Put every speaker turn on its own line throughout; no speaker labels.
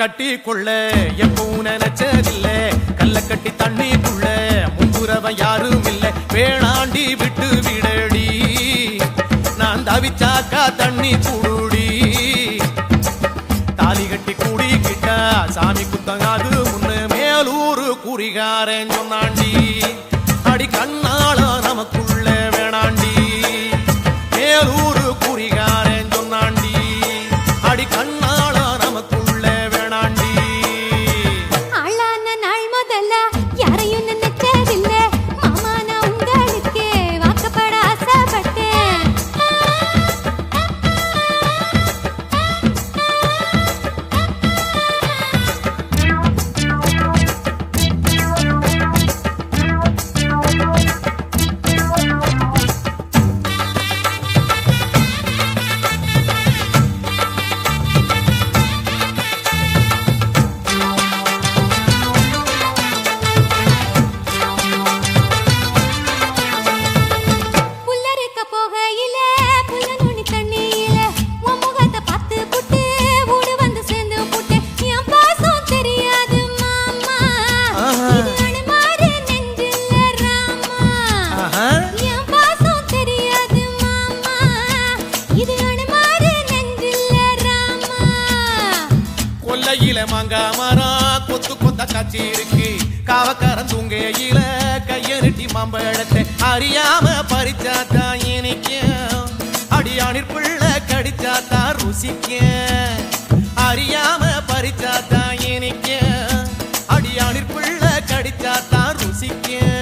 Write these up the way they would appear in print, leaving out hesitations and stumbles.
கட்டி கொள்ள எப்பவும் நினைச்சதில்ல கல்ல கட்டி தண்ணிக்குள்ள முன்புறவன் யாரும் இல்ல வேணாண்டி விட்டு விடடி நான் தவிச்சாக்கா தண்ணி குடுடி தாலி கட்டி கூடிக்கிட்டா சாமி குத்தங்காது முன்னு மேலூரு குறிகாரன் சொன்னாண்டி அடி கண்ணால நமக்குள்ள வேணாண்டி மேலூரு குறிகாரன் சொன்னாண்டி அடி கண்ணால நமக்குள்ள வேணாண்டி
ஆளான நாள் முதல்ல யாரையும் நினைச்சதில்ல மாமா நான் உங்களுக்கு வாக்கப்பட ஆசைப்பட்டேன்
மாங்கா மரம் கொத்து கொத்த காட்சி இருக்கு காவக்காரன் தூங்கையில கையெழுட்டி மாம்பழத்தை அறியாம பறிச்சாத்தா இனிக்கும் அடியானிற் பிள்ளை கடிச்சாத்தா ருசிக்கும் அறியாம பறிச்சாத்தா இனிக்கும் அடியானிற் பிள்ளை கடிச்சாத்தா ருசிக்கும்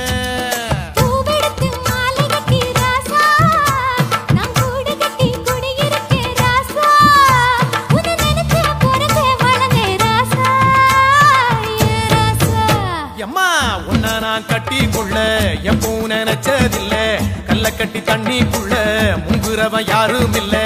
கட்டி கொள்ள எப்பவும் நினைச்சதில்ல கல்ல கட்டி தண்ணிக்குள்ள முங்குறவன் யாரும் இல்ல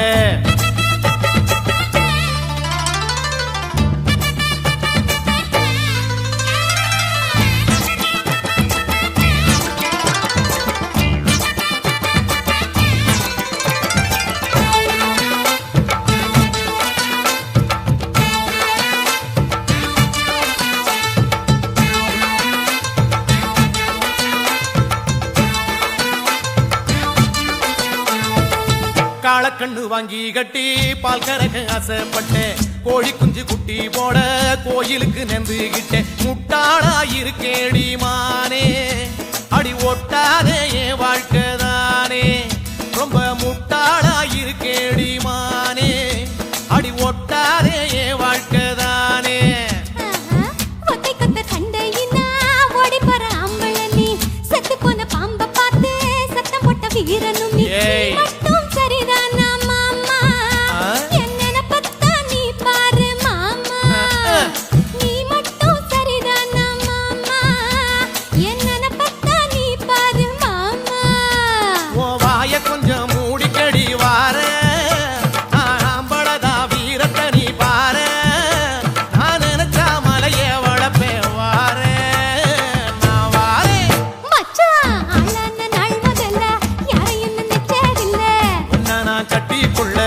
காளக்கண்ணு வாங்கி கட்டி பால் கறக்க ஆசைப்பட்டேன் கோழி குஞ்சு குட்டி போட கோயிலுக்கு நெந்துகிட்டேன் முட்டாளா இருக்கேடி மானே அடி ஒட்டாதே என் வாழ்க்கை தானே ரொம்ப முட்டாளா இருக்கேடி மானே அடி ஒட்டாதே என் வாழ்க்கை தானே
வீரனும் மட்டும் சரிதானா மாமா என்ன பத்தா நீ பாரு மாமா நீ மட்டும் சரிதானா மாமா என்ன பத்தா நீ பாரு மாமா
ஓ வாய கொஞ்சம் மூடிக்கடி வார ஆம்பளதா வீரத்தை நீ பாரு நான் நினைச்சா மலைய வளப்பே வார நான் வாரே
மச்சான்
கட்டி கொள்ள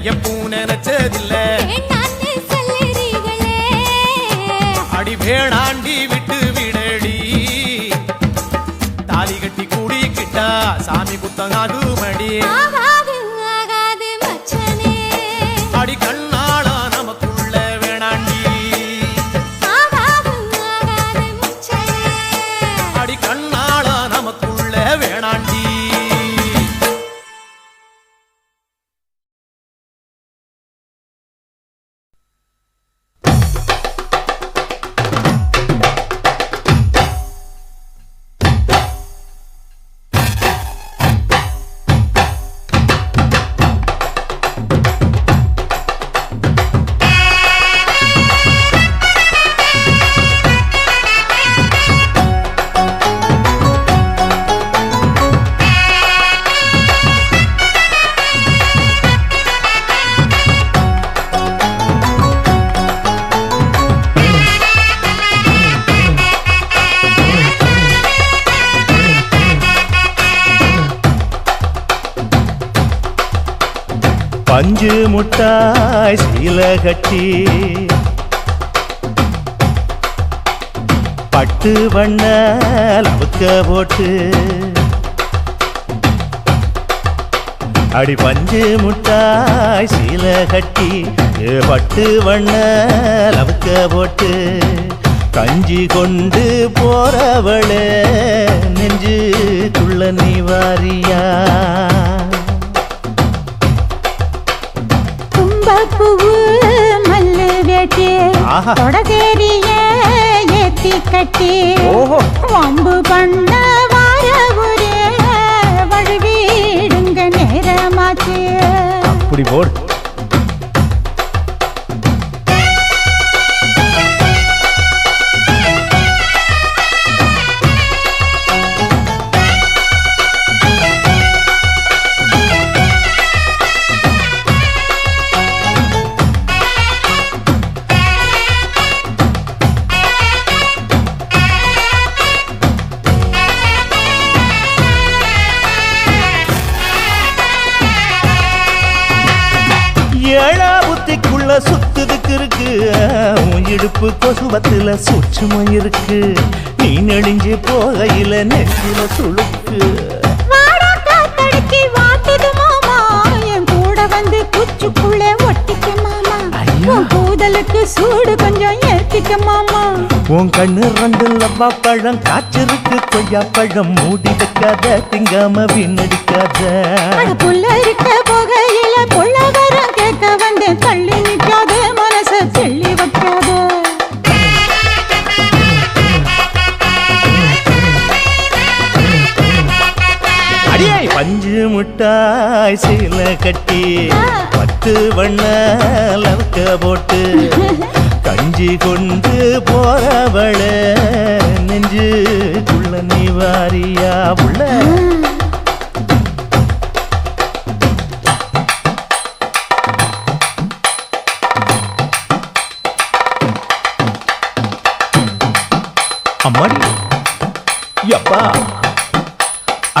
எப்பவும் நினைச்சதில்ல அடி வேணாண்டி விட்டு விடடி தாலி கட்டி கூடிக்கிட்டா சாமி குத்தங்காது மடி அடி கண்ணால நமக்குள்ள வேணாண்டி அடி கண்ணால நமக்குள்ள வேணாண்டி
பஞ்சு முட்டாய் சீல கட்டி
பட்டு வண்ண லவுக்க போட்டு அடி பஞ்சு முட்டாய் சீல கட்டி பட்டு வண்ண லவுக்க போட்டு கஞ்சி கொண்டு போறவளே நெஞ்சுக்குள்ள நீ வாரியா
தும்பப்பூவு மல்லு வேட்டி தொடதேரிய ஏத்தி கட்டி வம்பு பண்ண வார ஒரே வழுவிடுங்க நேரமாச்சு
அப்படி போடு ஏழா புத்திக்குள்ள சுத்துதுக்கு இருக்கு உன் இடுப்பு கொசுவத்துல சூட்சமும் இருக்கு நீ நெளிஞ்சு போகையில நெஞ்சில சுளுக்கு
குச்சுக்குள்ளே ஒட்டிக்க மாமா கூதலுக்கு சூடு கொஞ்சம் ஏத்திக்க மாமா
உன் கண்ணு ரெண்டு லவ்வா பழம் காய்ச்சிருக்கு கொய்யா பழம் மூடி வைக்காத திங்காம வீணடிக்காத
புள்ள இருக்க போகையில புள்ள வரம் கேட்க வந்து தள்ளி நிற்காத மனச தெள்ளி வைக்காத
அடியே பஞ்சு முட்டாய் சீல கட்டி பட்டு வண்ண லவுக்க போட்டு கஞ்சி கொண்டு போறவள நெஞ்சுக்குள்ள நீ வாரியா உள்ள அம்மாடி யப்பா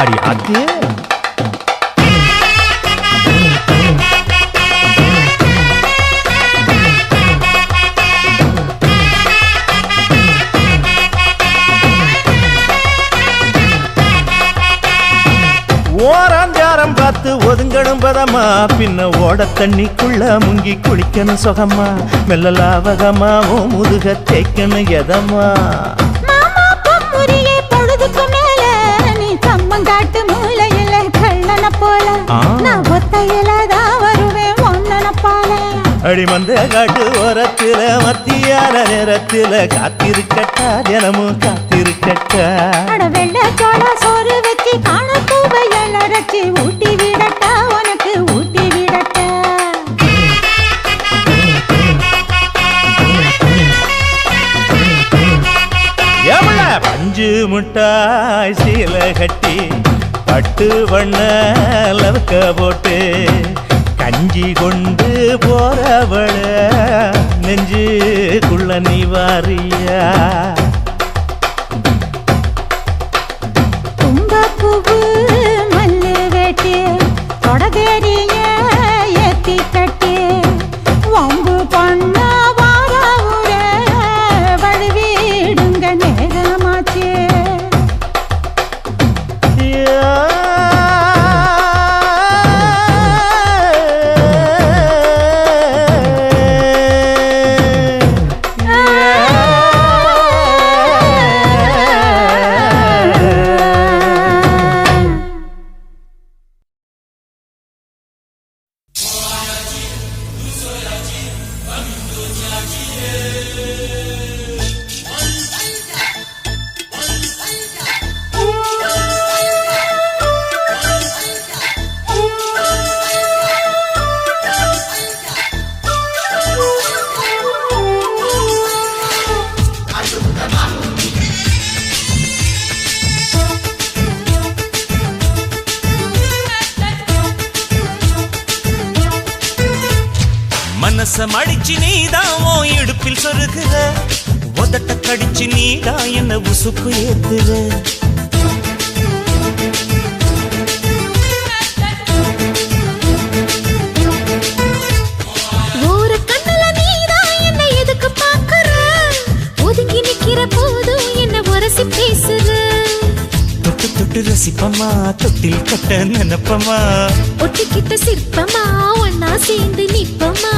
அடி ஆத்தியே ஓராஞ்சாரம் பார்த்து ஒதுங்கணும் பதமா பின்ன ஓட தண்ணிக்குள்ள முங்கி குளிக்கணும் சுகமா மெல்ல லாவகமா ஓ முதுக தேய்க்கணும் எதமா
பொழுதுக்கு மேல நீ கம்மங்காட்டு மூலையில கள்ளன போல நான் ஒத்தையிலதான் வருவேன் ஒன்னன போல
அடிமந்த காட்டு ஓரத்துல மத்தியான நேரத்துல காத்திருக்கட்டா தினமும் காத்திருக்கட்டா
வெள்ள சோள சோறு வச்சு காண பூவையல் அரைச்சி ஊட்டி விடட்டா உனக்கு ஊட்டி விடட்டா
எவ்வள பஞ்சு முட்டாய் சீல கட்டி பட்டு வண்ண லவுக்க போட்டு கஞ்சி கொண்டு போறவள நெஞ்சுக்குள்ள நீ வாரியா
தும்பப்பூவு மல்லு வேட்டி தொடதேரிய ஏத்தி கட்டி வம்பு பண்ண வார ஊரே வழுவிடுங்க நேரமாச்சு
மனச மடிச்சு நீதான் உன் இடுப்பில் சொருகுற உதட்ட கடிச்சு நீதான் என்ன உசுப்பு ஏத்துற
ஒரு கண்ணுல நீதான் என்ன எதுக்கு பாக்குற ஒதுங்கி நிக்கிற போதும் என்ன
தொட்டு ரசிப்பமா தொட்டில் கட்ட நினைப்பமா
ஒட்டிக்கிட்ட சிற்பமா ஒன்னா சேர்ந்து நிப்பமா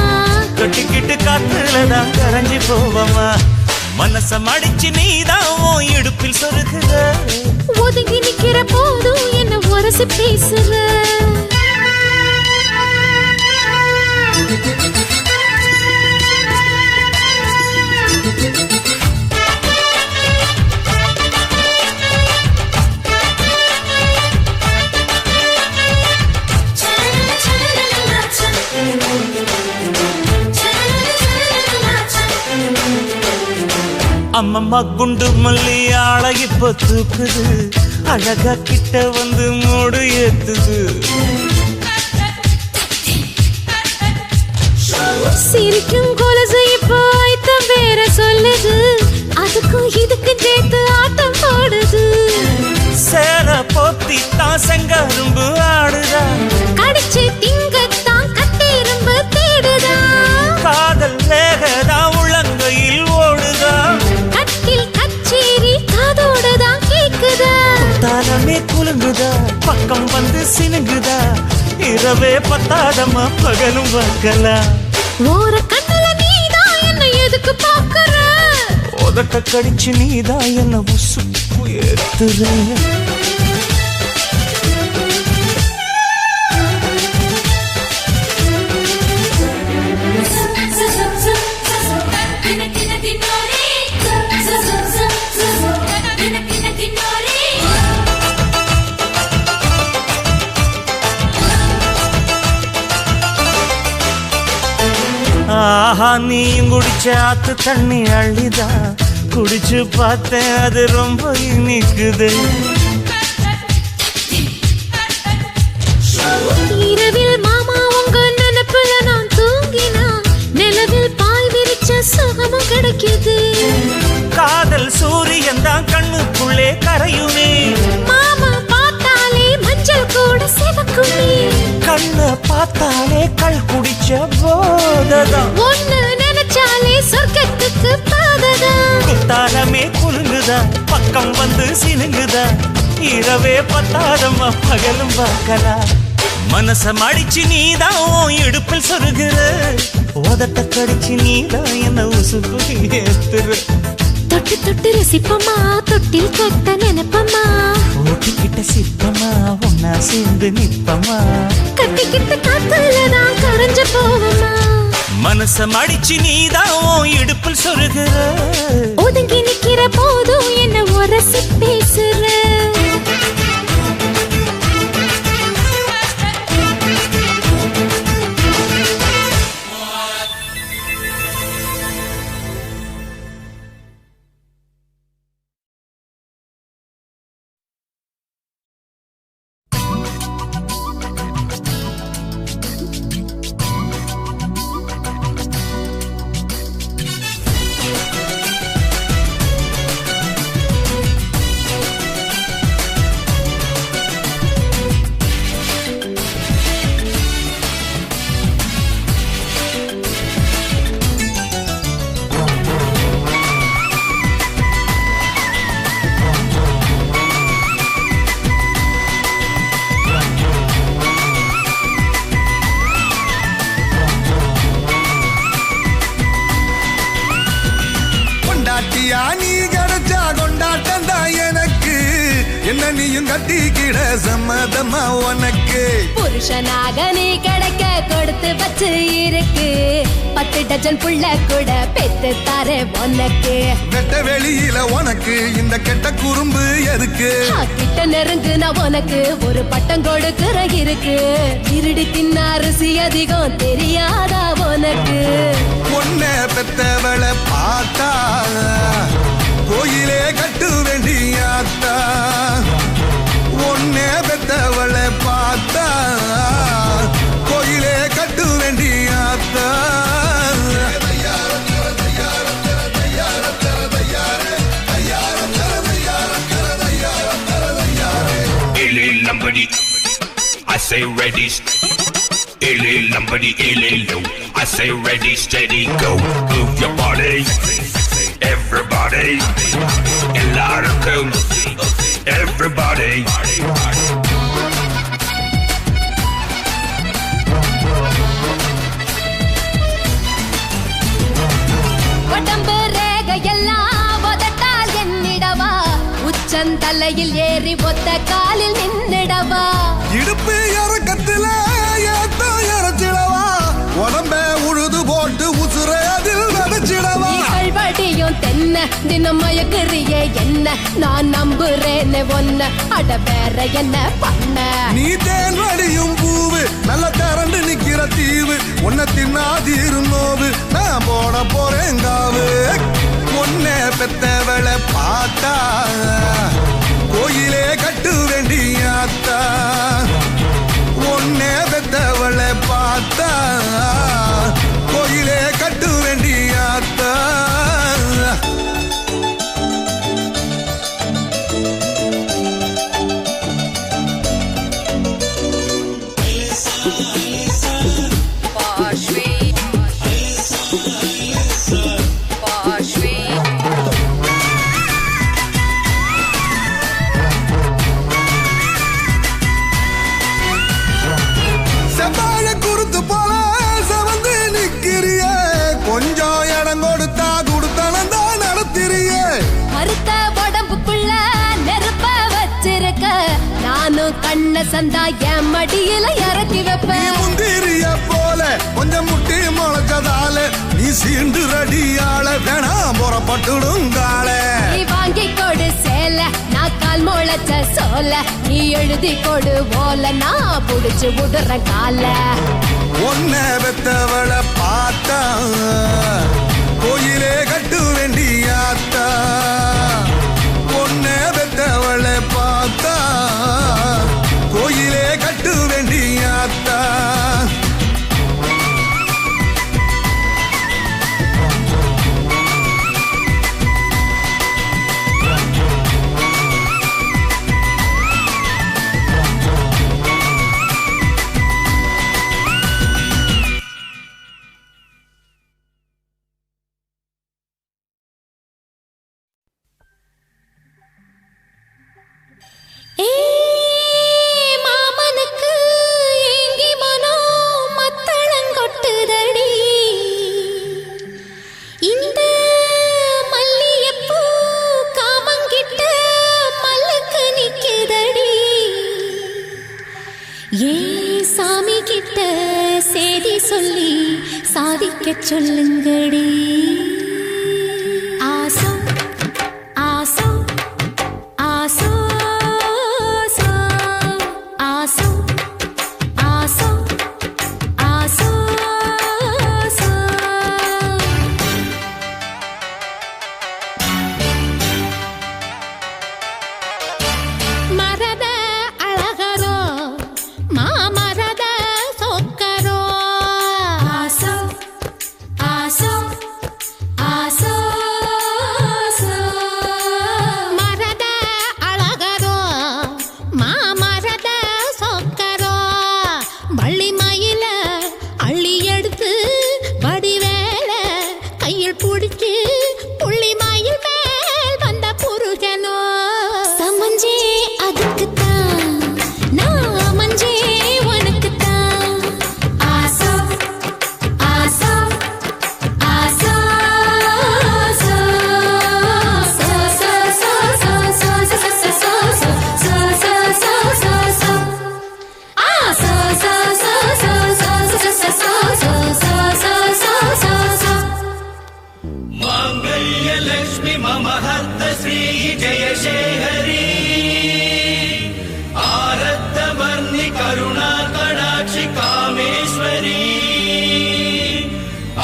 தொட்டிக்கிட்டு காத்துலதான் கரைஞ்சி போவமா மனச மடிச்சு நீதான் உன் இடுப்பில் சொருகுற
ஒதுங்கி நிக்கிற போதும் என்ன உரசி பேசுற
அம்மம்மா குண்டு மல்லி ஆள இப்ப தூக்குது அழகா கிட்ட வந்து மூடு ஏத்துது
சிரிக்கும் கொலசு இப்போ ஐத்தம் வேற சொல்லுது அதுக்கும் இதுக்கும் சேர்த்து ஆட்டம் போடுது
சேர போத்தி தான் செங்கரும்பு ஆடுதா
கடிச்சு திங்கத்தான் கட்டெரும்பு தேடுதா
காதல் வேகதா உள்ளங்கையில் ஓடுதா
கட்டில் கச்சேரி காதோடதான் கேக்குதா
தாளமே குலுங்குதா பக்கம் வந்து சினுங்குதா இரவே பத்தாதமா பகலும் பார்க்கலாம்
ஓர கண்ணுல நீதான் என்ன எதுக்கு பாக்குற
உதட்ட கடிச்சு நீதான் என்ன உசுப்பு ஏத்துற ஆஹா நீயும் குடிச்ச ஆத்து தண்ணி அள்ளிதா குடிச்சு பார்த்தேன் அது ரொம்ப இனிக்குது
இரவில் மாமா உங்க நினைப்புல நான் தூங்கினா நிலவில் பாய் விரிச்ச சுகமும் கிடைக்குது
காதல் சூரியன் தான் கண்ணுக்குள்ளே கரையுமே
மாமா பார்த்தாலே மஞ்சள் கூட சிவக்குமே
கண்ண பார்த்தாலே கள் குடிச்ச போததான்
ஒண்ணு நினைச்சாலே சொர்க்கத்துக்கு பாததான்
குத்தாலமே குலுங்குதா பக்கம் வந்து சினுங்குதா இரவே பத்தாதம்மா பகலும் பார்க்கலாம் மனச மடிச்சு நீதான் உன் இடுப்பில் சொருகுற உதட்ட கடிச்சு நீதான் என்ன உசுப்பு ஏத்துற
தொட்டு தொட்டு ரசிப்பமா தொட்டில் கட்ட நினைப்பமா
ஓட்டிக்கிட்ட சிற்பமா ஒன்னா சேர்ந்து நிற்பமா
கட்டிக்கிட்ட காத்துல நான் கரைஞ்சு போவமா
மனச மடிச்சு நீதான் உன் இடுப்பில் சொருகுற
ஒதுங்கி நிக்கிற போதும் என்ன உரசி பேசுற
நீயும் கட்டிக்கிட சம்மதமா உனக்கு
புருஷனாக நீ கிடைக்க கொடுத்து வச்சு இருக்கு 10 டஜன் புள்ள கூட பெத்து தாரே உனக்கு
வெட்ட வெளியில உனக்கு இந்த கெட்ட குறும்பு எதுக்கு
கிட்ட நெருங்கு நான் உனக்கு ஒரு பட்டம் கொடுக்கிற இருக்கு இருடி தின்ன அரிசி அதிகம் தெரியாதா உனக்கு
பொண்ண பெத்தவளை பார்த்தா கோயிலே கட்டு வேண்டியாத்தா ஒன்னே பெத்தவளை பார்த்தா கோயிலே கட்டு வேண்டியாத்தா
I say ready, illy lumbody, illy low. I say ready, steady, go. Move your body, everybody. A lot of cool. everybody.
உடம்பு ரேகையெல்லாம் உதட்டால் எண்ணிடவா உச்சந்தலையில் ஏறி ஒத்த காலில் நின்னிடவா
இடுப்பு இறக்கத்துல ஏத்த இறச்சிடவா உடம்ப உழுது போட்டு உசுரை அதில் விதைச்சிடவா
கல்வடியும் தென்ன தினம் மயக்குறியே என்ன நான் நம்புறேன்னு ஒன்ன அட வேற என்ன பண்ண
நீ தேன் வடியும் பூவு நல்ல திரண்டு நிக்கிற தீவு உன்னை தின்னாதீரு நோவு நான் போட போறேன் காவு உன்னை பெத்தவளை பார்த்தா கோயிலே கட்டு வேண்டியாத்தா உன்னை பெத்தவளை பார்த்தா கோயிலே கட்டு வேண்டியாத்தா செவ்வாழை குறுத்து போல செவந்து நிக்கிறிய கொஞ்சம் இடம் கொடுத்தா கொடுத்தனந்தா நடத்திறிய
மறுத்த உடம்புக்குள்ள நெருப்ப வச்சிருக்க நானும் கண்ண சந்தா என் மடியில இறக்கி
நீ
வைப்பேன்
முந்திரிய போல கொஞ்சம் முட்டி முளைச்சதால நீ சீண்டு ரடியால வேணாம் புறப்பட்டுடுங்கால
நீ வாங்கி கொடு சேல நான் கால் முளைச்ச சோல நீ எழுதி கொடு ஓல நான் புடிச்சு விடுற கால
உன்னை பெத்தவளை பார்த்தா கோயிலே கட்டு வேண்டியாத்தா உன்னை பெத்தவளை பார்த்தா கோயிலே கட்டு வேண்டியாத்தா
மாமனுக்கு ஏங்கி மனோ மத்தளங்கொட்டுதடி இந்த மல்லியப்பூ காமங்கிட்ட மல்லுக்கு நிக்குதடி ஏ சாமி கிட்ட சேதி சொல்லி சாதிக்க சொல்லுங்கடி ஆசோ ஆசோ ஆசோ ஆசோ ஆசோ ஆசோ மரத அழகரோ மாமரத சொக்கரோ ஆசோ ஆசோ ஆசோ மரத அழகரோ மாமரத சொக்கரோ வள்ளி மயில அள்ளி எடுத்து வடிவேல கையில் பிடிச்சு புள்ளி மயில் மேல் வந்த புருஷனோ சமஞ்சே அதுக்குத்தான் நான் மஞ்சே உனக்குத்தான் ஆசோ ஆசோ ஆசோ
माङ्गल्यलक्ष्मि मम हर्त श्री जयशेखरी आरद्धवर्णि करुणा कडाक्षि कामेश्वरी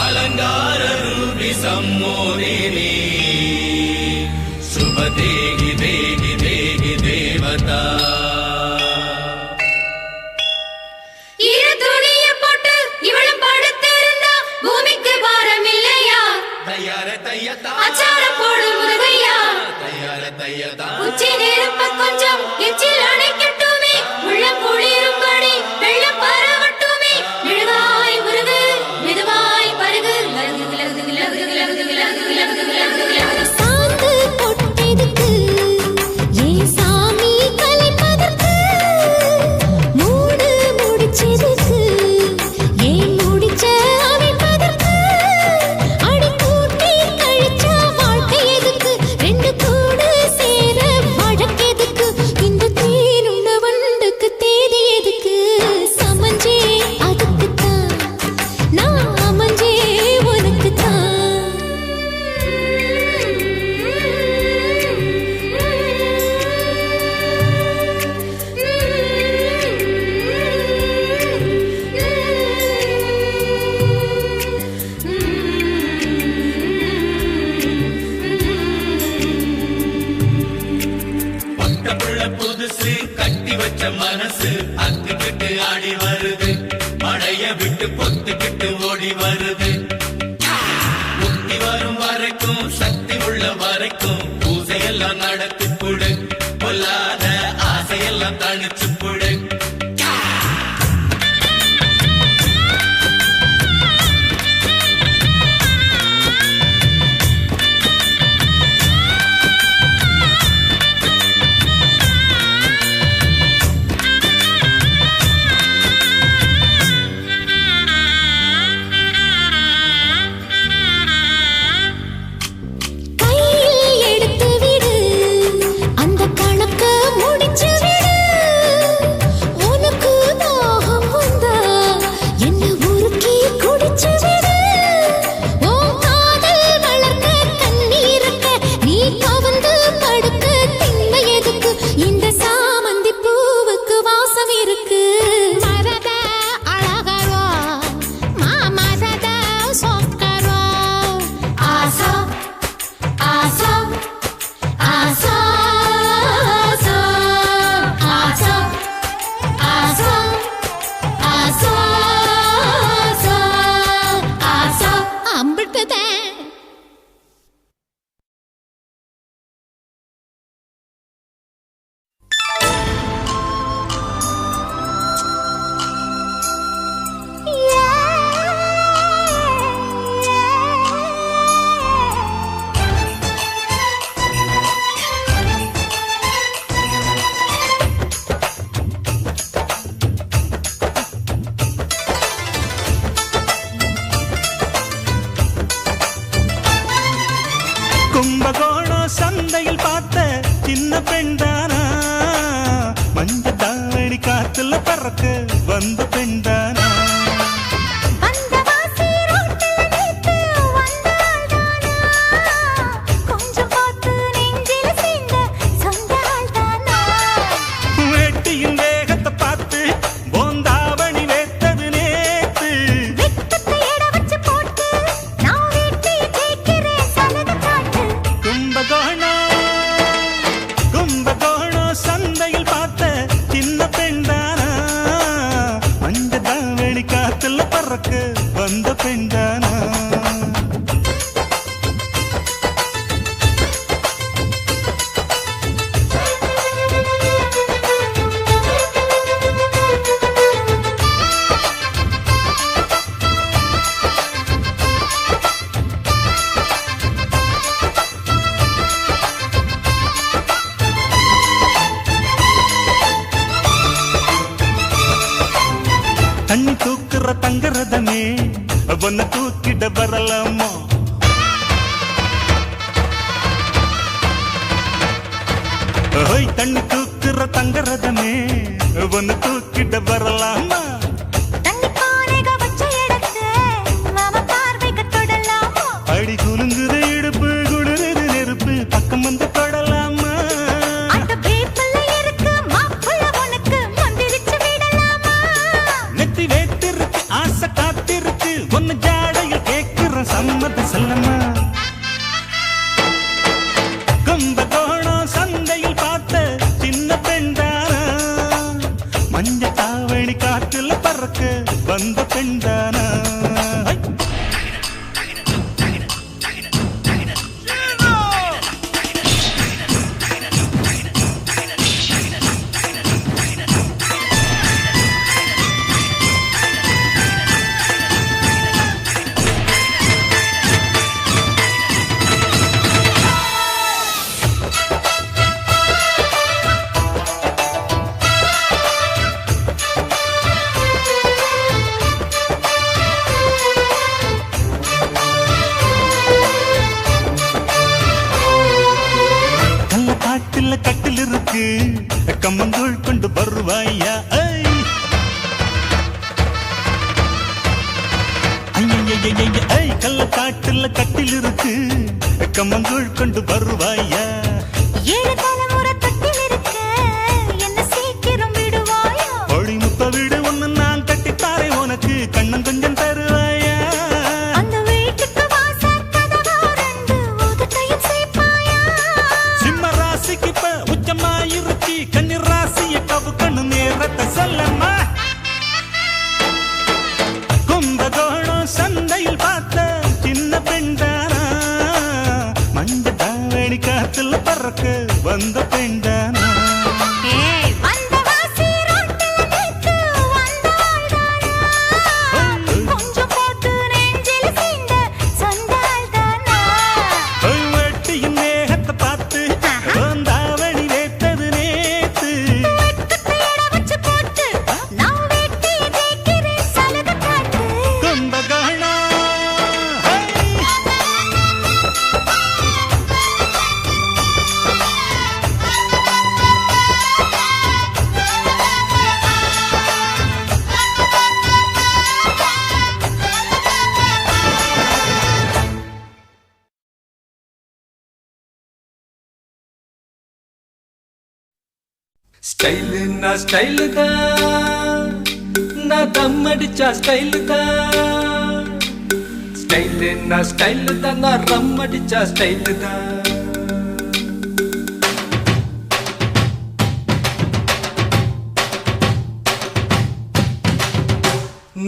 अलङ्काररूपि सम्मोदिनी शुभ देहि देहि देहि देवता
இவளும் படுத்திருந்தா பூமிக்கு பாரம் இல்லையா
तैयार तैयता
அச்சாரம் போடு முருகையா
तैयार तैयता
உச்சி நெருப்ப கொஞ்சம் எச்சில் அணைக்கட்டுமே உள்ளம் குளிரும்படி வெள்ளம் பரவட்டுமே மெழுகாய் முருகு மெதுவாய் பருகு சாந்து பொட்டெடுத்து ஏ சாமி
கொலுசு கட்டி வச்ச மனசு அத்துக்கிட்டு ஆடி வருது மழைய விட்டு பொத்துக்கிட்டு ஓடி வருது முக்தி வரும் வரைக்கும் சக்தி உள்ள வரைக்கும் பூசையெல்லாம் நடத்தி கொடு பொல்லாத ஆசையெல்லாம் தணிச்சு கொடு
கும்பகோணம் சந்தையில் பார்த்த சின்ன பெண்தானா மஞ்ச தாவணி காத்துல பறக்க வந்த பெண்தானா வேட்டியின் வேகத்தை பார்த்து போந்தாவணி வேத்தது நேத்து கும்பகோணம் சந்தையில் பார்த்த சின்ன பெண்தானா மஞ்ச தாவணி காத்துல பறக்க வந்த பெண்தானா தண்ணி தூக்குற தங்கரதமே ஒன்ன தூக்கிட வரலாமா தண்ணி தூக்குற தங்கரதமே ஒன்ன தூக்கிட வரலாமா அடி குலுங்குது இடுப்பு குளிருது நெருப்பு பக்கம் வந்து தொடலாமா நெத்தி வேத்திருக்கு ஆசை காத்திருக்கு ஒன்னு ஜாடையில் கேட்கிற சம்மத செல்லமா கும்பகோணம் சந்தையில் பார்த்த சின்ன பெண்தானா மஞ்ச தாவணி காற்றுல பறக்க வந்த பெண்தானா கட்டில் இருக்கு கம்மங்கூழ் கொண்டு வருவாயா கள்ள காட்டுல கட்டில் இருக்கு கம்மங்கூழ் கொண்டு வருவாயா ஒளி முத்த வீடு ஒண்ணு நான் கட்டித்தாரே உனக்கு கண்ணன் கொஞ்சம் தருவாயா சிம்ம ராசிக்கு இப்ப உச்சமாயிருச்சு கன்னி ராசி
கவுக்கண்ணு நேரத்தை சொல்லம்மா. கும்பகோணம் சந்தையில் பார்த்த சின்ன பெண்டானா, மஞ்ச தாவணி காத்துல பறக்க வந்த பெண்டானா.
ஸ்டைலுன்னா ஸ்டைலு தான், நான் தம் அடிச்சா ஸ்டைலு தான். ஸ்டைலுன்னா ஸ்டைலு தான், நான் ரம் அடிச்சா ஸ்டைலு தான்.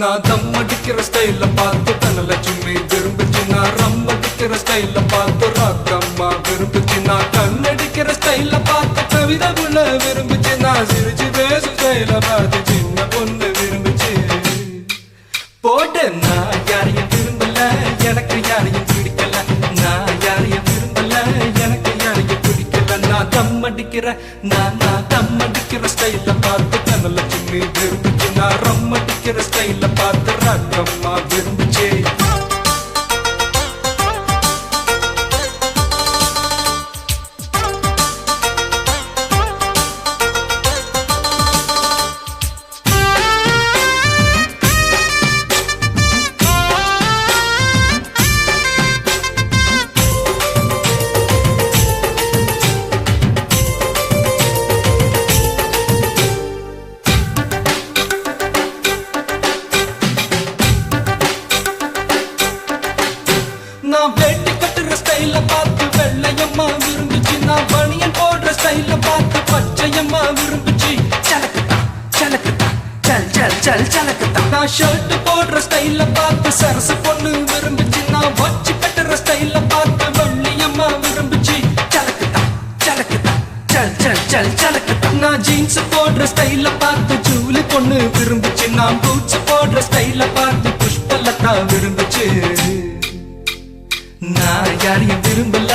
நான் தம் அடிக்கிற ஸ்டைல பார்த்து தனலட்சுமி விரும்புச்சு. நான் ரம் அடிக்கிற ஸ்டைல பார்த்து ராக்கம்மா விரும்புச்சு. நான் கண்ணடிக்கிற ஸ்டைல பார்த்து கவிதை புள்ள விரும்புச்சு. நான் சிரிச்சு பேசும் ஸ்டைல பார்த்து சின்ன பொண்ணு விரும்புச்சு. போட்டு நான் யாரையும் விரும்பல, எனக்கு யாரையும் பிடிக்கல. நான் யாரையும் விரும்பல, எனக்கு யாரையும் பிடிக்கல. நான் தம் அடிக்கிற நான் தம் அடிக்கிற ஸ்டைல பார்த்து தனலட்சுமி விரும்புச்சு. நான் ரம் அடிக்கிற ஸ்டைல பார்த்து ராக்கம்மா விரும்புச்சு. நான் வேட்டி கட்டுற ஸ்டைல பார்த்து வெள்ளையம்மா விரும்புச்சு. நான் பனியன் போடுற ஸ்டைல பார்த்து பச்சையம்மா விரும்புச்சு. சலக்குதா சலக்குதா சல் சல் சல் சலக்குதா. நான் ஷர்ட் போடுற ஸ்டைல பார்த்து சரசு பொண்ணு விரும்புச்சு. நான் வச்சு கட்டுற ஸ்டைல பார்த்து வெள்ளையம்மா விரும்புச்சு. சலக்குதா சலக்குதா சல் சல் சல் சலக்குதா. நான் ஜீன்ஸ் போடுற ஸ்டைல பார்த்து ஜூலி பொண்ணு விரும்புச்சு. நான் பூட்ஸ் போடுற ஸ்டைல பார்த்து புஷ்பலதா விரும்புச்சு. நான் யாரையும் விரும்பல,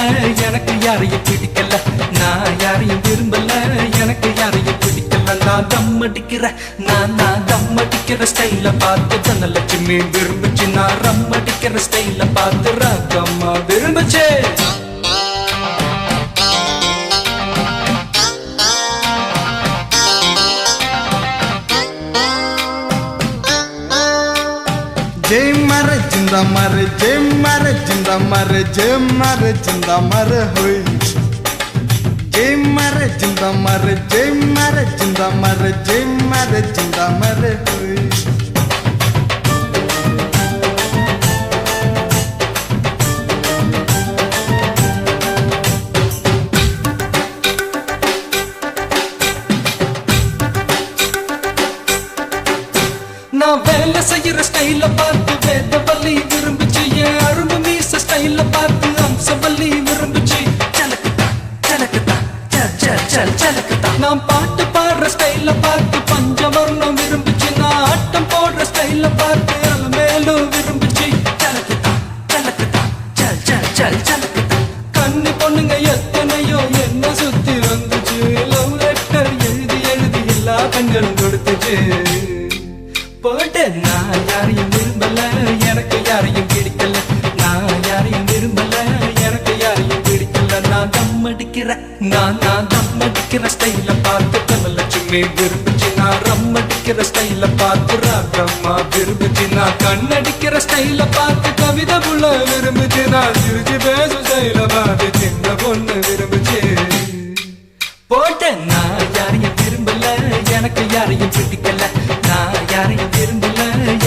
எனக்கு யாரையும் பிடிக்கல. நான் யாரையும் விரும்பல, எனக்கு யாரையும் பிடிக்கல. நான் தம் அடிக்கிற நான் தம் அடிக்கிற ஸ்டைல பார்த்து தனலட்சுமி விரும்புச்சு. நான் ரம் அடிக்கிற ஸ்டைல பார்த்து ராக்கம்மா விரும்புச்சு.
जय मर जिंदा मर जय मर जिंदा मर जय मर जिंदा मर होय. जय मर जिंदा मर जय मर जिंदा मर जय मर जिंदा मर होय. நான் வேலை செய்யற ஸ்டைல பார்த்து வேதவல்லி விரும்புச்சு. என் அரும்பு மீச ஸ்டைல பார்த்து அம்சவல்லி விரும்புச்சு. சலக்குதா சலக்குதா சல் சல் சல் சலக்குதா. நான் பாட்டு பாடுற ஸ்டைல பார்த்து பஞ்சவர்ணம் விரும்புச்சு. நான் ஆட்டம் போடுற ஸ்டைல பார்த்து அலமேலும் விரும்புச்சு. சலக்குதா சலக்குதா சல் சல் சல் சலக்குதா. கண்ணி பொண்ணுங்க எத்தனையோ என்ன சுத்தி வந்துச்சு. லவ் லெட்டர் எழுதி எழுதி எல்லா கண்களும் கொடுத்துச்சு. போட்டு நான் யாரையும் விரும்பல, எனக்கு யாரையும் பிடிக்கல. நான் யாரையும் விரும்பல, எனக்கு யாரையும் பிடிக்கல. நான் தம் அடிக்கிற நான் தம் அடிக்கிற ஸ்டைல பார்த்து தனலட்சுமி விரும்புச்சு. நான் ரம் அடிக்கிற ஸ்டைல பார்த்து ராக்கம்மா விரும்புச்சு. நான் கண்ணடிக்கிற ஸ்டைல பார்த்து கவிதை புள்ள விரும்புச்சு. நான் சிரிச்சு பேசும் ஸ்டைல பார்த்து சின்ன பொண்ணு விரும்புச்சு. போட்டு நான் யாரையும் விரும்பல, எனக்கு யாரையும் பிடிக்கல. நான் யாரையும் விரும்பல,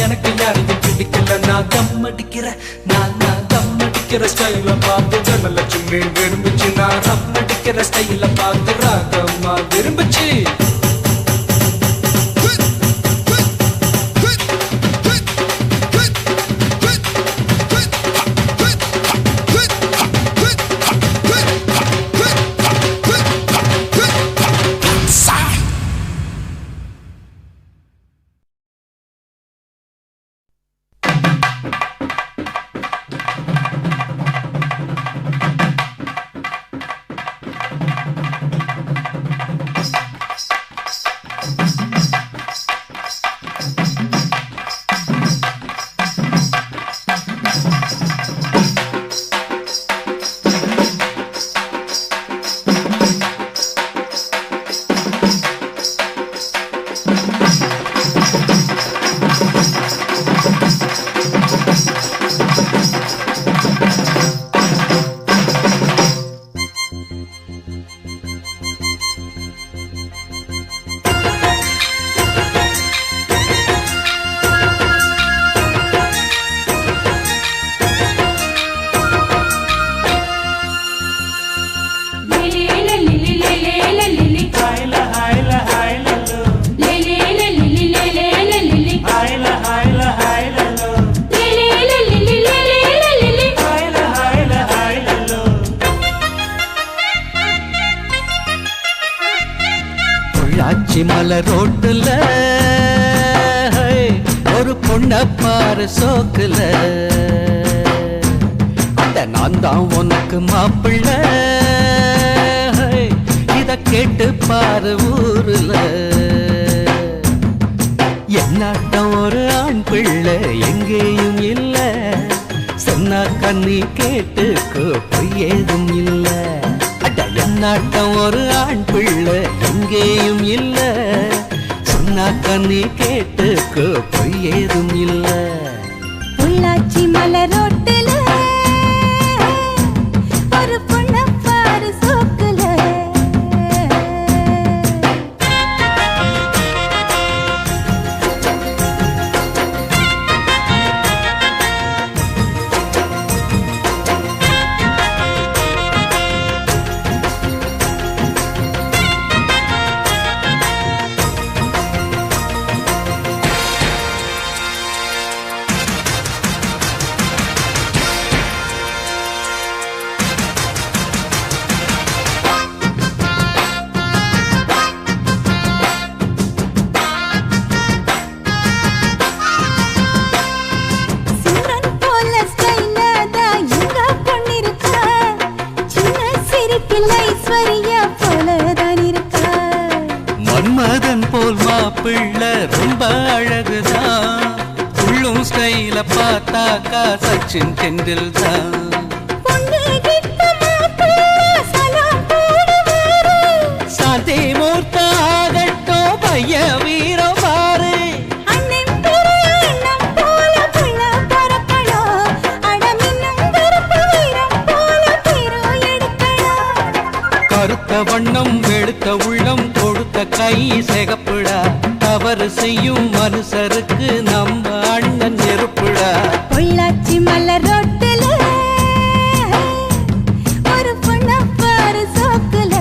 எனக்கு யாரையும் பிடிக்கல. நான் தம் அடிக்கிற நான் தம் அடிக்கிற ஸ்டைல பார்த்து தனலட்சுமி விரும்புச்சு. நான் ரம் அடிக்கிற ஸ்டைல பார்த்து ராக்கம்மா விரும்புச்சு.
பொள்ளாச்சி மலை ரோட்டுல ஒரு பொண்ணப்பாரு சோக்குல அட நான் தான் உனக்கு மாப்பிள்ளை இத கேட்டு பாரு ஊருல என்னாட்டம் ஒரு ஆண் பிள்ளை எங்கேயும் இல்ல சொன்னா கண்ணி கேட்டுக்கோ பொய் ஏதும் இல்ல அட என்னாட்டம் ஒரு ஆண் பிள்ளை எங்கேயும் இல்ல சொன்னா கண்ணி கேட்டுக்கோ பொய் ஏதும் இல்ல
பொள்ளாச்சி மலை ரோட்டுல ஒரு பொண்ணப்பாரு சோக்குல
மன்மதன் போல் மாப்பிள்ளை ரொம்ப அழகுதான் உள்ளும் ஸ்டைல பார்த்தாக்கா சச்சின் டெண்டுல்கர் சாந்தி மூர்த்த ஆகட்டும் பைய வீரம் பாரு கருத்த வண்ணம் வெளுத்த உள்ளம் கொடுத்த கை சிகப்புடா தவறு செய்யும் மனுஷருக்கு நம்ம அண்ணன் நெருப்புடா
பொள்ளாச்சி மலை ரோட்டுல ஒரு பொண்ணப்பாரு சோக்குல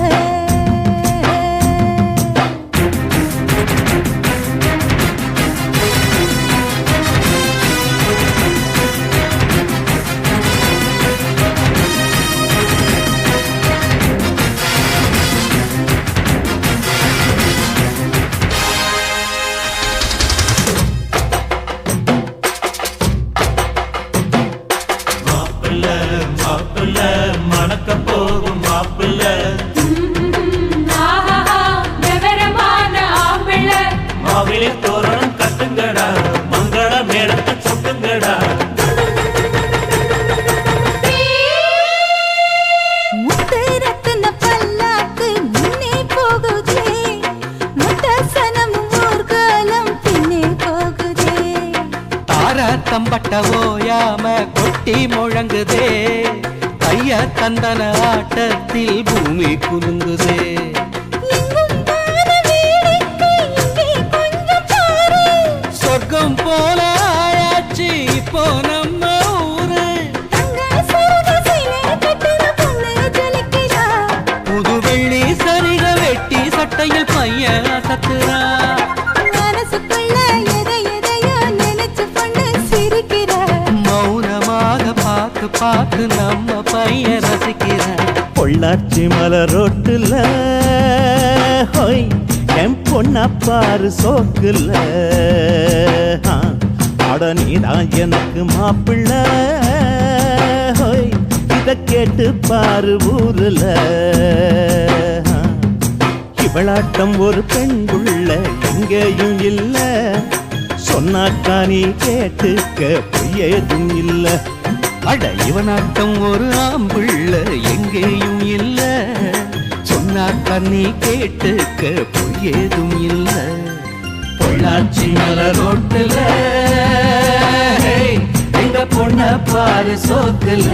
மணக்க போகும் மாப்பிள்ள மாவிலே தோரணம் கட்டுங்கடா மங்கள மேளத்தை சுட்டுங்கடா
முத்தரத்தின பல்லாக்கு முன்னே போகுதே முத்தசனம் ஊர்காலம் பின்னே போகுதே
தாரத்தம்பட்ட ஓயாம கொட்டி முழங்குதே கைய தந்தன ஆட்டத்தில் பூமி குலுங்குதே சொர்க்கம் போல ஆயாச்சு இப்போ நம்ம ஊரு புது வெள்ளி சரிக வெட்டி சட்டையில் பையன் அசத்துறா
மனசுக்குள்ள எதையோ நினைச்சு கொண்டு சிரிக்கிற
மௌனமாக பார்த்து பார்த்து நம்ம பையன் ரசிக்கிற
பொள்ளாச்சி மலை ரோட்டுல ஹோய் என் பொண்ணப்பாரு சோக்குல அட நீதான் எனக்கு மாப்பிள்ளை ஹோய் இத கேட்டு பாரு ஊருல இவளாட்டம் ஒரு பெண்குள்ள எங்கேயும் இல்ல சொன்னாக்கா நீ கேட்டுக்க பொய்யேதும் இல்ல
அட இவனாட்டம் ஒரு ஆம்பிள்ள எங்கேயும் இல்ல சொன்னா கண்ணி கேட்டுக்க பொய்யேதும் இல்ல பொள்ளாச்சி மலை ரோட்டுல எங்க பொண்ண பாரு சோக்குல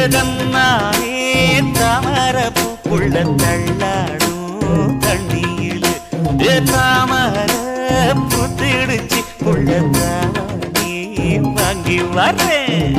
ஏதன்னானே தாமரப்பூக்குள்ள தள்ளாடும் தண்ணியில் தாமர புத்திடுச்சு உள்ள தானே வாங்கி வரேன்.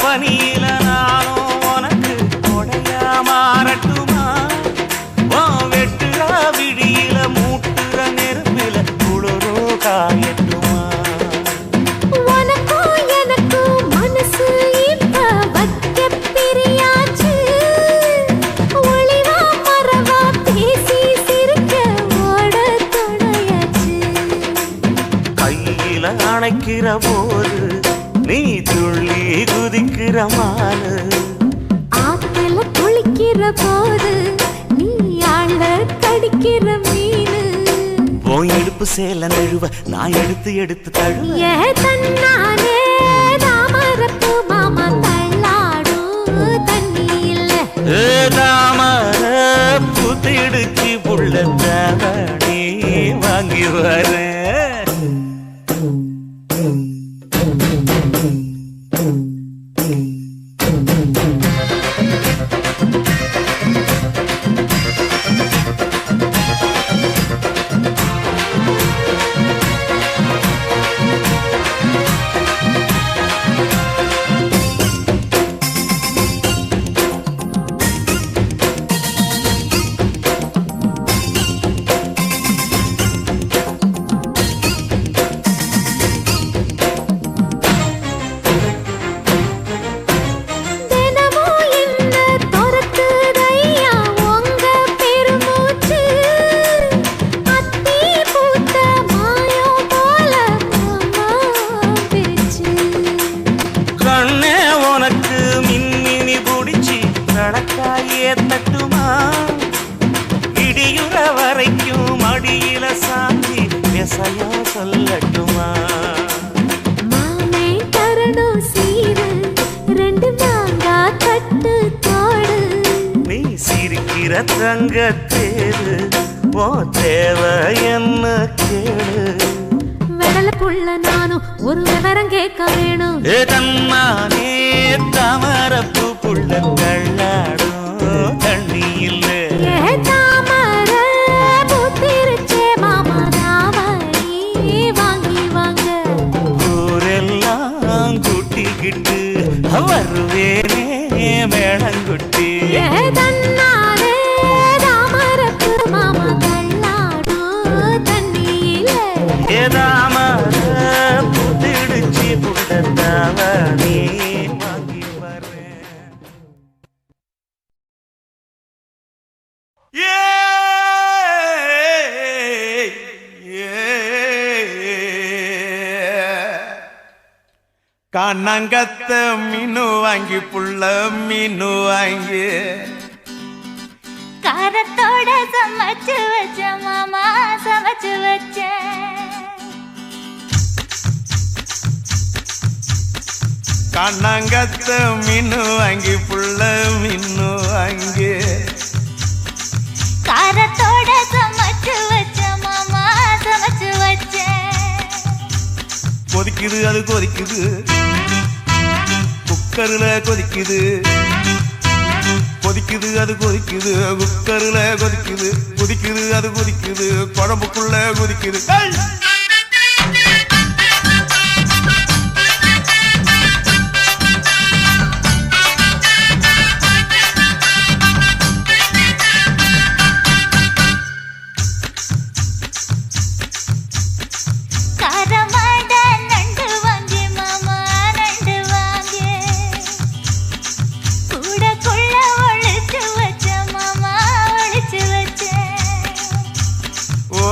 பனியில நானும் உனக்கு கொடையா மாறட்டுமா? வெட்டுறா விழியில மூட்டுற நெருப்பில குளிரோ காயட்டுமா?
உனக்கும் எனக்கும் மனசு இப்ப வைக்க பிரியாச்சு. ஒளிவா மறவா பேசி சிரிக்க ஓட துணையாச்சு.
கையில அணைக்கிற போது நீ துள்ளி குதிக்கிற மானு,
ஆத்துல குளிக்கிற போது நீ ஆள கடிக்கிற மீனு.
போய் எடுப்பு சேல நழுவ நான் எடுத்து எடுத்து தழுவ.
ஏ தன்னானே தாமரப்பு மாமா தள்ளாடும் தண்ணி இல்ல.
தாமர புத்திடுச்சு புள்ள தானே வாங்கி வரேன். தட்டுமா இடியுற வரைக்கும் மடியில சாந்தி விசையா சொல்லட்டுமா?
மாமே தரணும் சீரு ரெண்டு மாங்கா கட்டு தோடு.
நீ சிரிக்கிற தங்கத்தேரு ஓ தேவை என்ன கேளு.
வெடல புள்ள நானும் ஒரு விவரம் கேட்க வேணும்.
தன்னானே தாமரப்பு புள்ள தள்ளாடும் தண்ணி இல்ல.
தாமர பூத்திருச்சே மாமா தாவணி வாங்கி வாங்க.
ஊரெல்லாம் கூட்டிக்கிட்டு வருவேனே மேளங்குட்டி.
தன்னானே தாமரப்பு மாமா தள்ளாடும் தண்ணியில.
தாமர புத்திடுச்சு புள்ள தாவணி வாங்கி வரேன்.
கண்ணங்கத்த மீனு வாங்கி புள்ள மீனு வாங்கி
காரத்தோட சமைச்சு வச்ச மாமா சமைச்சு வச்ச.
கண்ணங்கத்த மீனு வாங்கி புள்ள மீனு வாங்கி
காரத்தோட சமைச்சு வச்ச மாமா சமைச்சு வச்ச.
கொதிக்குது அது கொதிக்குது குக்கர்ல கொதிக்குது. கொதிக்குது அது கொதிக்குது குக்கர்ல கொதிக்குது. கொதிக்குது அது கொதிக்குது குழம்புக்குள்ள கொதிக்குது.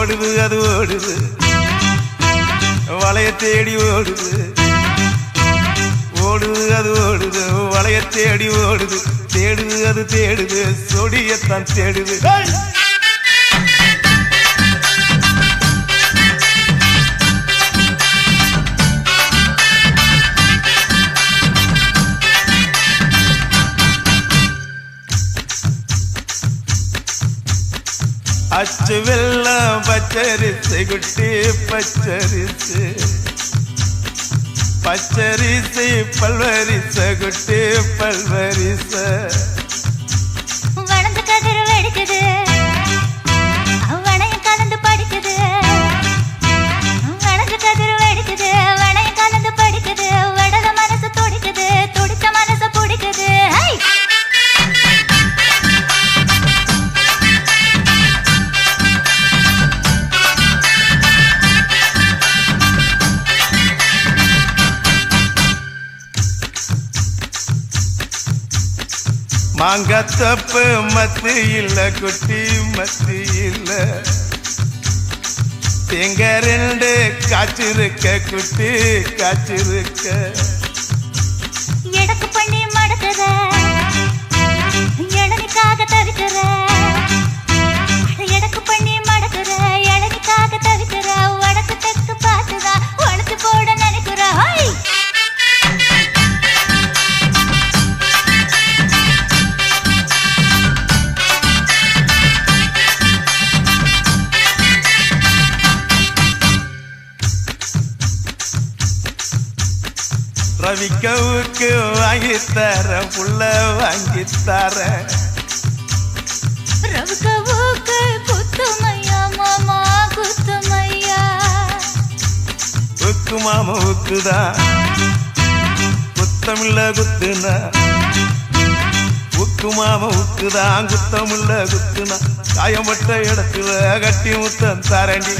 ஓடுது அது ஓடுது வளைய தேடி ஓடுது ஓடுது அது ஓடுது வளைய தேடி ஓடுது தேடுது அது தேடுது சொடியத்தான் தேடுது அச்சு வெள்ளம் பச்சரிசு குட்டி பச்சரிசு பச்சரிசு பல்வரிச குட்டி பல்வரிச
வளர்ந்து கதிர் வெடிக்குது வளையம் கலந்து படிக்குது வளர்ந்து கதிர் வெடிக்குது வளையம் கலந்து படிக்குது வடல மனசு துடிக்குது துடிச்ச மனசு பிடிக்குது
மாங்கத்தப்பு மத்து இல்ல குட்டி மத்து இல்ல தேங்க ரெண்டு காய்ச்சிருக்க குட்டி காய்ச்சிருக்க
எடக்கு பண்ணி மடக்குற இளநிக்காக தவிக்கிற எடக்கு பண்ணி மடக்குற இளநிக்காக தவிக்கிற வடக்கு தெற்கு பார்த்துதா உழைச்சு போட நினைக்கிற
ரவிக்கவுக்கு வாங்கித்தர புள்ள வாங்கித்தர
ரவிக்கவுக்கு குத்துமையா மாமா குத்துமையா
உக்கு மாமா உக்குதா குத்தமில்ல குத்துனா உக்கு மாமா உக்குதான் குத்தமில்ல குத்துனா காயப்பட்ட இடத்துல கட்டி முத்தம் தரண்டி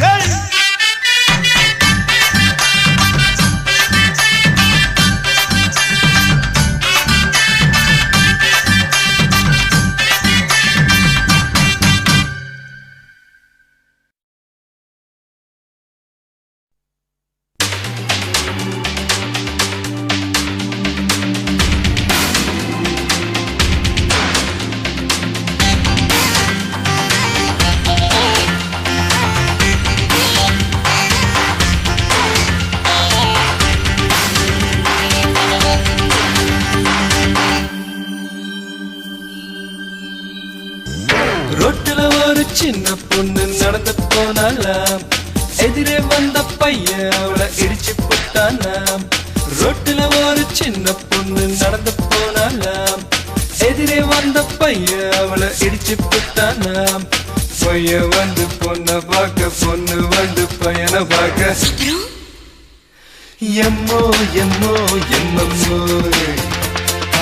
ரோட்டுல ஒரு சின்ன பொண்ணு நடந்து போனாலாம் எதிரே வந்த பையன் அவளை இடிச்சு போட்டானாம் ரோட்டுல ஒரு சின்ன பொண்ணு நடந்து போனாலாம் எதிரே வந்த பையன் அவளை இடிச்சு போட்டானாம் பையன் வந்து பொண்ணை பார்க்க பொண்ணு வந்து பையனை பார்க்க எம்மோ எம்மோ எம்மம்மோ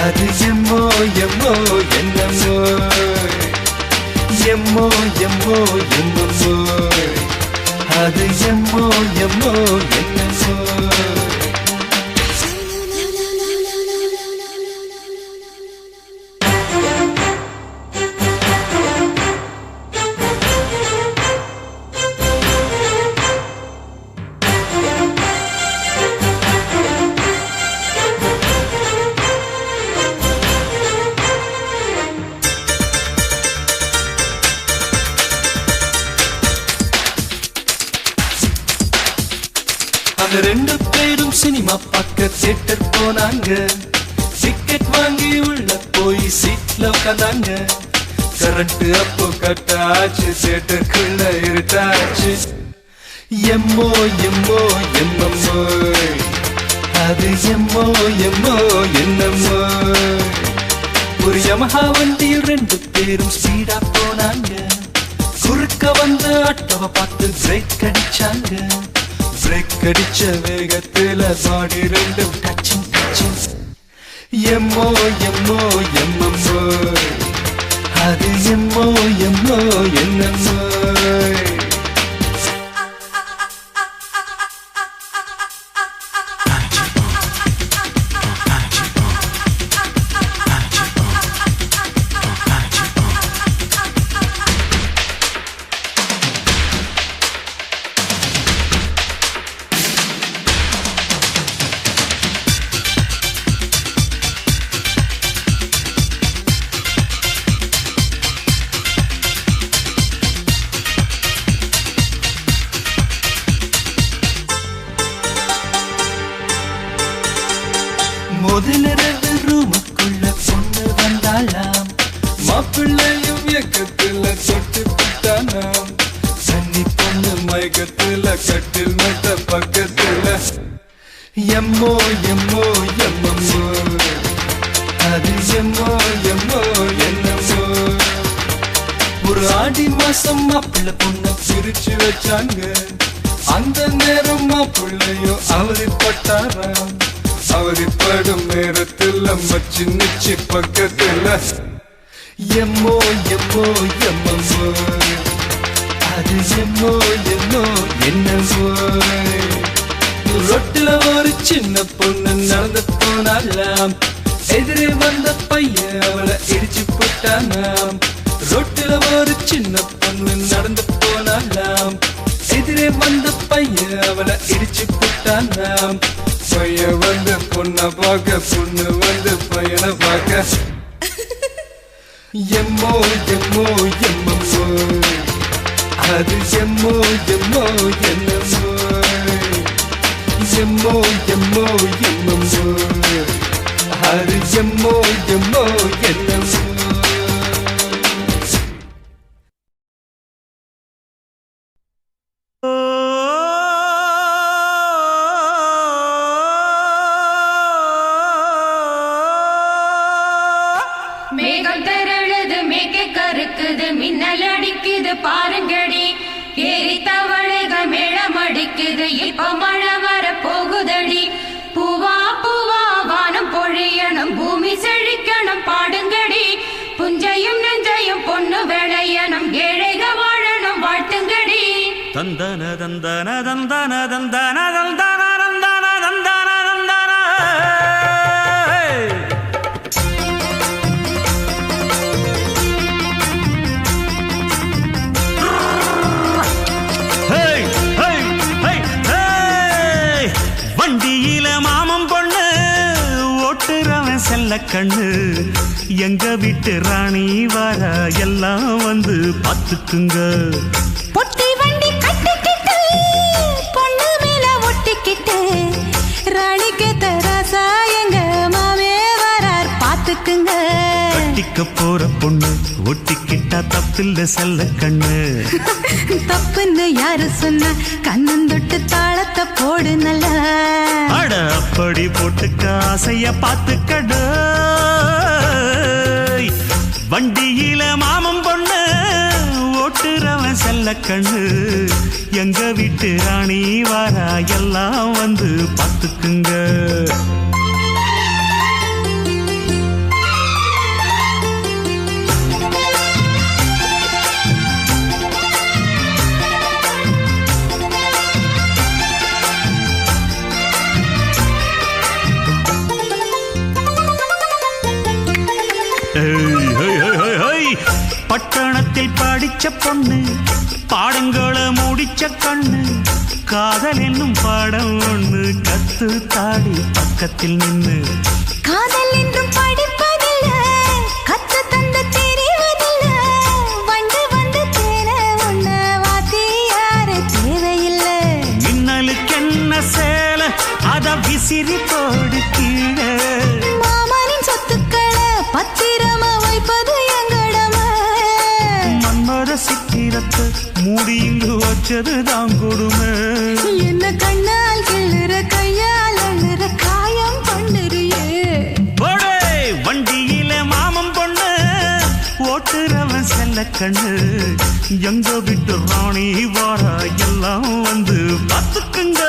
அது எம்மோ எம்மோ என்னம்மோ எம்மோ எம்மோ எம்மம்மோ அது எம்மோ எம்மோ என்னம்மோ ரெண்டு பேரும் சினிமா பார்க்க தியேட்டர் போனாங்க டிக்கெட் வாங்கி உள்ள போய் சீட்ல உட்காந்தாங்க கரண்ட் அப்போ கட்டாச்சு தியேட்டருக்குள்ள இருட்டாச்சு எம்மோ எம்மோ எம்மம்மோ அது எம்மோ எம்மோ என்னம்மோ ஒரு யமஹா வண்டியில் ரெண்டு பேரும் ஸ்பீடா போனாங்க குறுக்க வந்த ஆட்டோவை பார்த்து பிரேக் அடிச்சாங்க பிரேக் அடிச்ச வேகத்துல பாடி ரெண்டும் டச்சிங் டச்சிங் எம்மோ எம்மோ எம்மம்மோ அது எம்மோ எம்மோ என்னம்மோ முதலிரவு ரூமுக்குள்ள பொண்ணு வந்தாலாம் மாப்பிள்ளையும் இயக்கத்துல தொட்டு விட்டானாம் சன்னி பொண்ணு மயக்கத்துல கட்டில் மட்ட பக்கத்துல எம்மோ எம்மோ எம்மம்மோ அது எம்மோ எம்மோ என்னமோ ஒரு ஆடி மாசம் மாப்பிள்ளை பொண்ண பிரிச்சு வச்சாங்க அந்த நேரம் மாப்பிள்ளையும் அவதிப்பட்டாராம் அவதிப்படும் நேரத்துல மச்சி நிச்சி பக்கத்துல எம்மோ எம்மோ எம்மம்மோ அது எம்மோ எம்மோ என்னமோ ரொட்டில ஒரு சின்ன பொண்ணு நடந்து போனாலாம் எதிரே வந்த பையன் அவளை இடிச்சு போட்டானாம் ரொட்டில ஒரு சின்ன பொண்ணு நடந்து போனாலாம் எதிரே வந்த பையன் அவளை இடிச்சு போட்டானாம் பையன் வந்து பொண்ண பார்க்க பொண்ணு வந்து பையனை பார்க்க எம்மோ எம்மோ எம்மம்மோ அது எம்மோ எம்மோ என்னமோ எம்மோ எம்மோ எம்மம்மோ அது எம்மோ எம்மோ என்னமோ
மேகம் தரழுது மேக்க கருக்குது மின்னல் அடிக்குது பாருங்கடி ஏறி தவளைகள் மேளம் அடிக்குது இப்ப மழை வர போகுதடி பூவா பூவா வானம் பொழியணும் பூமி செழிக்கணும் பாடுங்கடி புஞ்சையும் நெஞ்சையும் பொண்ணு விளையணும் ஏழைக வாழணும் வாழ்த்துங்கடி
தந்தன தந்தன தந்தன தந்தன தந்தன தந்தன தந்தன தந்தன வண்டியில மாமம் பொண்ணு ஓட்டுறவன் செல்ல கண்ணு எங்க வீட்டு ராணி வர எல்லாம் வந்து பாத்துக்குங்க
பொட்டி வண்டி கட்டிக்கிட்டு பொண்ணு மேல ஒட்டிக்கிட்டு ராணிக்கு தராசா எங்க மாமே வரார் பாத்துக்குங்க
கட்டிக்க போற பொண்ணு ஒட்டிக்கிட்டா தப்பில்ல செல்ல கண்ணு
தப்புன்னு யாரு சொன்ன கண்ணன் தொட்டு தாளத்தை போடு நல்லா
அட அப்படி போட்டுக்க ஆசைய பாத்துக்கடு வண்டியில மாமம் பொண்ணு ஓட்டுறவன் செல்ல கண்ணு எங்க வீட்டு ராணி வாரா எல்லாம் வந்து பாத்துக்குங்க பட்டணத்தில் படிச்ச பொண்ணு பாடங்களை முடிச்ச கண்ணு காதல் என்னும் பாடம் ஒண்ணு கத்து தாடி பக்கத்தில் நின்னு
காதல் என்றும் படிப்பதில்ல கத்து தந்து தெரிவதில்ல வண்டு வந்து தேன உன்ன வாத்தி யாரு தேவையில்லை
மின்னலுக்கு என்ன சேல அத விசிறி போடு கீழே
மாமனின் சொத்துக்களை பத்திரமா வைப்பது எங்கடமை
மன்மத சித்திரத்தை மூடி இங்கு வச்சது தான் கொடுமை
என்ன கண்ணால் கிள்ளுற கையால் அழுற காயம் பண்ணுறியே
போடே வண்டியில மாமம் பொண்ணு ஓட்டுறவன் செல்ல கண்ணு எங்க விட்டு ராணி வாரா எல்லாம் வந்து பாத்துக்குங்க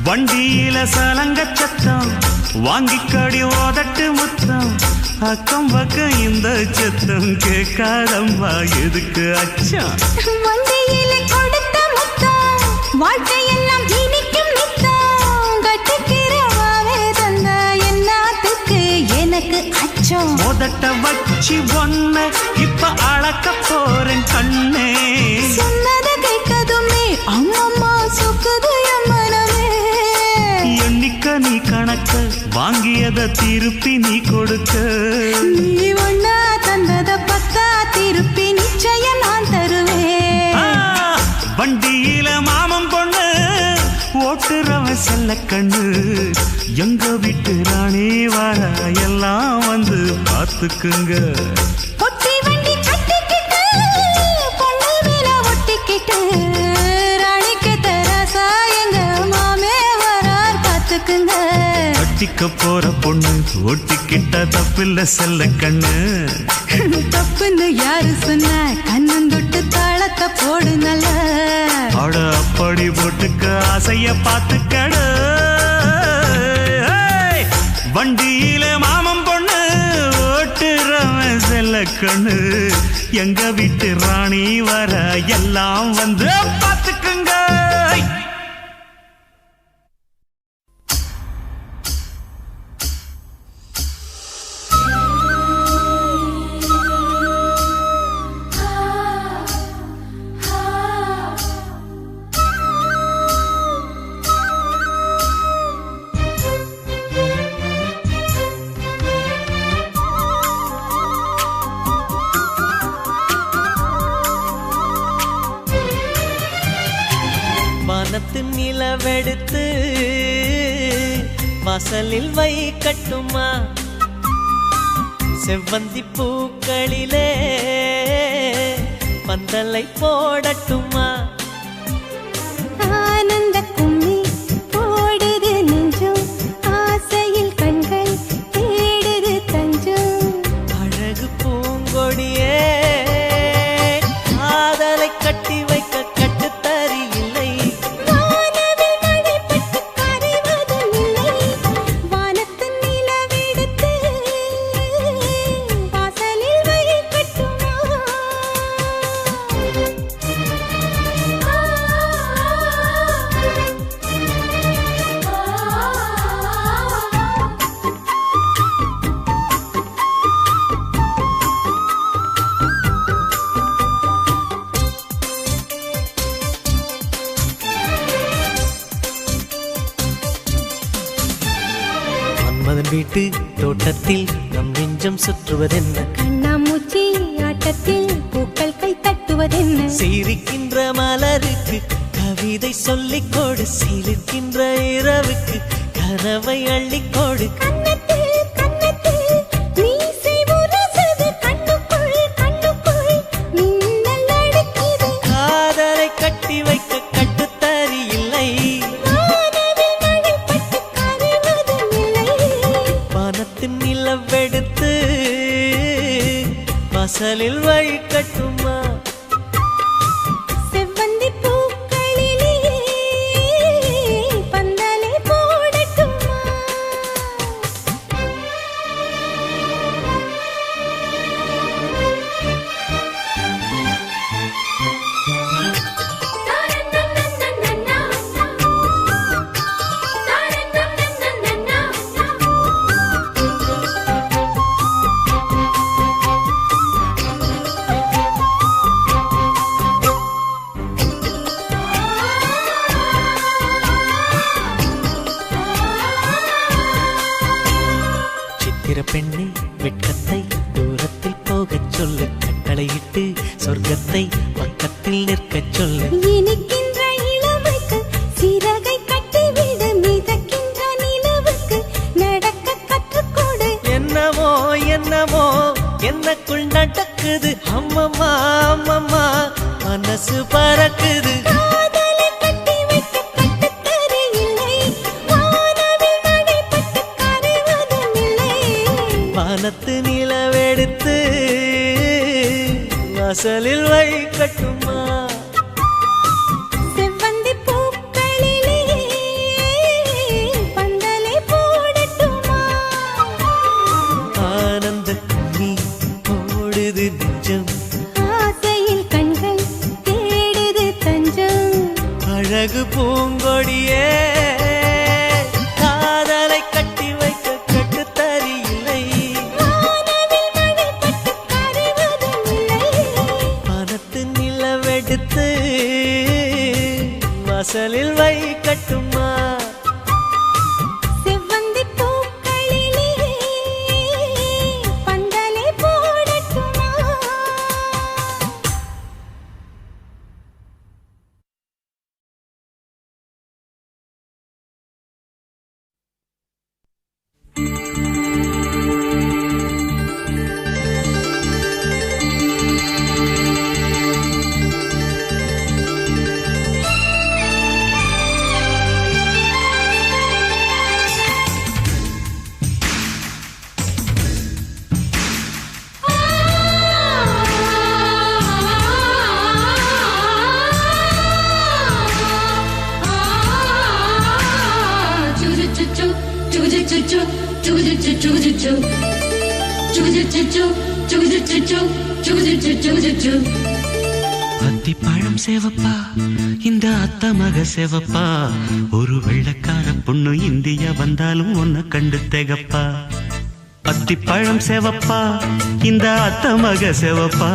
வண்டியில சலங்க சத்தம் வாங்கிக்கடி ஓதட்டு முத்தம் அக்கம் பக்கம் இந்த சத்தம் கேட்காதம்மா எதுக்கு அச்சம்
வண்டியில கொடுத்த முத்தம் வாழ்க்கையெல்லாம் இனிக்கும் நித்தம் கட்டுக்கிறவாவே தந்த என்னத்துக்கு எனக்கு அச்சம்
ஓதட்ட வச்சு ஒன்ன இப்ப அளக்க போறேன் கண்ணே
சொன்னத கேட்கதுமே அம்மம்மா சொக்குது என் மனமே
எண்ணிக்க நீ கணக்க வாங்கியத திருப்பி நீ கொடுக்க
நீ ஒன்னா தந்தத பத்தா திருப்பி நிச்சயம் நான் தருவேன்
வண்டியில மாமன் பொண்ணு ஓட்டுறவன் செல்ல கண்ணு எங்க வீட்டு ராணி வர எல்லாம் வந்து பார்த்துக்குங்க
பொட்டி வண்டி கட்டிக்கிட்டு பொண்ணு மேல ஒட்டிக்கிட்டு ராணிக்கு தராசா எங்க மாமே வரார் பார்த்துக்குங்க
கட்டிக்க போற பொண்ணு ஒட்டிக்கிட்ட தப்பில்ல செல்ல கண்ணு
தப்புன்னு யாரு சொன்ன கண்ணந்தொட்டு தாளத்தை போடு நல்ல
அட அப்படி போட்டுக்க ஆசைய பார்த்துக்கடு வண்டியில மாமன் பொண்ணு ஓட்டுறவன் செல்ல கண்ணு எங்க வீட்டு ராணி வர எல்லாம் வந்து பார்த்துக்குங்க
வானத்து நிலவெடுத்து வாசலில் வைக்கட்டுமா செவ்வந்தி பூக்களிலே பந்தலை போடட்டுமா
ஆனந்த கும்மி போடுது நெஞ்சம் ஆசையில் கண்கள் தேடுது தஞ்சம்
அழகு பூங்கொடியே காதலை கட்டி வைக்க கட்டுத்தறி இல்லை
வானவில் மழைப்பட்டு கரைவதும் இல்லை வானத்து நிலவெடுத்து வாசலில் வைக்கட்டுமா
மன்மதன் வீட்டு தோட்டத்தில் நம் நெஞ்சம் சுற்றுவதென்ன
கண்ணாமூச்சி ஆட்டத்தில் பூக்கள் கை தட்டுவதென்ன
சிரிக்கின்ற மலருக்கு கவிதை சொல்லிக் கொடு சிரிக்கின்ற இரவுக்கு கனவை அள்ளிக்கொடு
கண்ணத்தில் கண்ணத்தில் மீசை உரசுது கண்ணுக்குள் கண்ணுக்குள் மின்னல் அடிக்குது
காதலை கட்டி வைக்க கட்டுத்தறி இல்லை
வானவில் மழைப்பட்டு கரைவதும் இல்லை
வானத்தின் நிலவெடுத்து வாசலில் வைக்கட்டுமா
செவ்வந்தி பூக்களிலே பந்தலை போடட்டுமா
சித்திர பெண்ணை வெட்கத்தை தூரத்தில் போகச் சொல்லு கட்டளையிட்டு சொர்க்கத்தை பக்கத்தில் நிற்கச் சொல்லு
இனிக்கின்ற இளமைக்கு சிறகை கட்டிவிடு மிதக்கின்ற நிலவுக்கு நடக்க கற்றுக்கொடு
என்னமோ என்னமோ என்னக்குள் நடக்குது அம்மம்மா அம்மம்மா மனசு பறக்குது
காதலை கட்டி வைக்க கட்டுத்தறி இல்லை வானவில் மழைப்பட்டு கரைவதும் இல்லை
வானத்து நிலவெடுத்து வாசலில் வைக்கட்டுமா
செவ்வந்தி பூக்களிலே
அத்திப்பழம் சேவப்பா இந்த அத்த மக சேவப்பா ஒரு வெள்ளக்கார பொண்ணு இந்தியா வந்தாலும் உன்னை கண்டு திகப்பா அத்திப்பழம் சேவப்பா இந்த அத்த மக சேவப்பா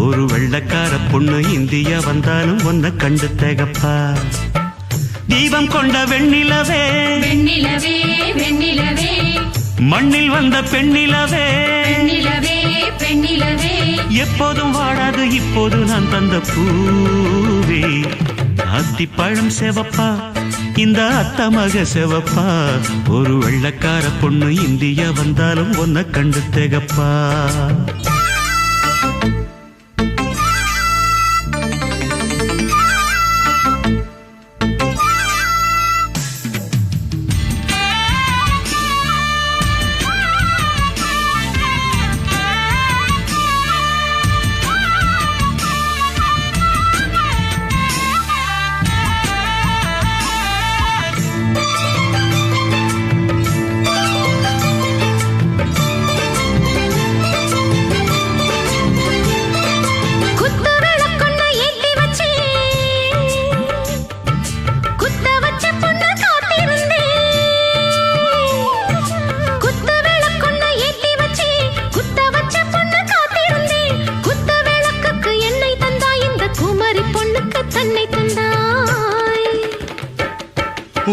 ஒரு வெள்ளக்கார பொண்ணு இந்தியா வந்தாலும் உன்னை கண்டு திகப்பா தீபம் கொண்ட வெண்ணிலவே
வெண்ணிலவே வெண்ணிலவே
மண்ணில் வந்த பெண்ணிலவே
பெண்ணிலவே பெண்ணிலவே
எப்போதும் வாடாது இப்போது நான் தந்த பூவே அத்திப்பழம் சேவப்பா இந்த அத்த மக சேவப்பா ஒரு வெள்ளக்கார பொண்ணு இந்தியா வந்தாலும் உன்னை கண்டு திகப்பா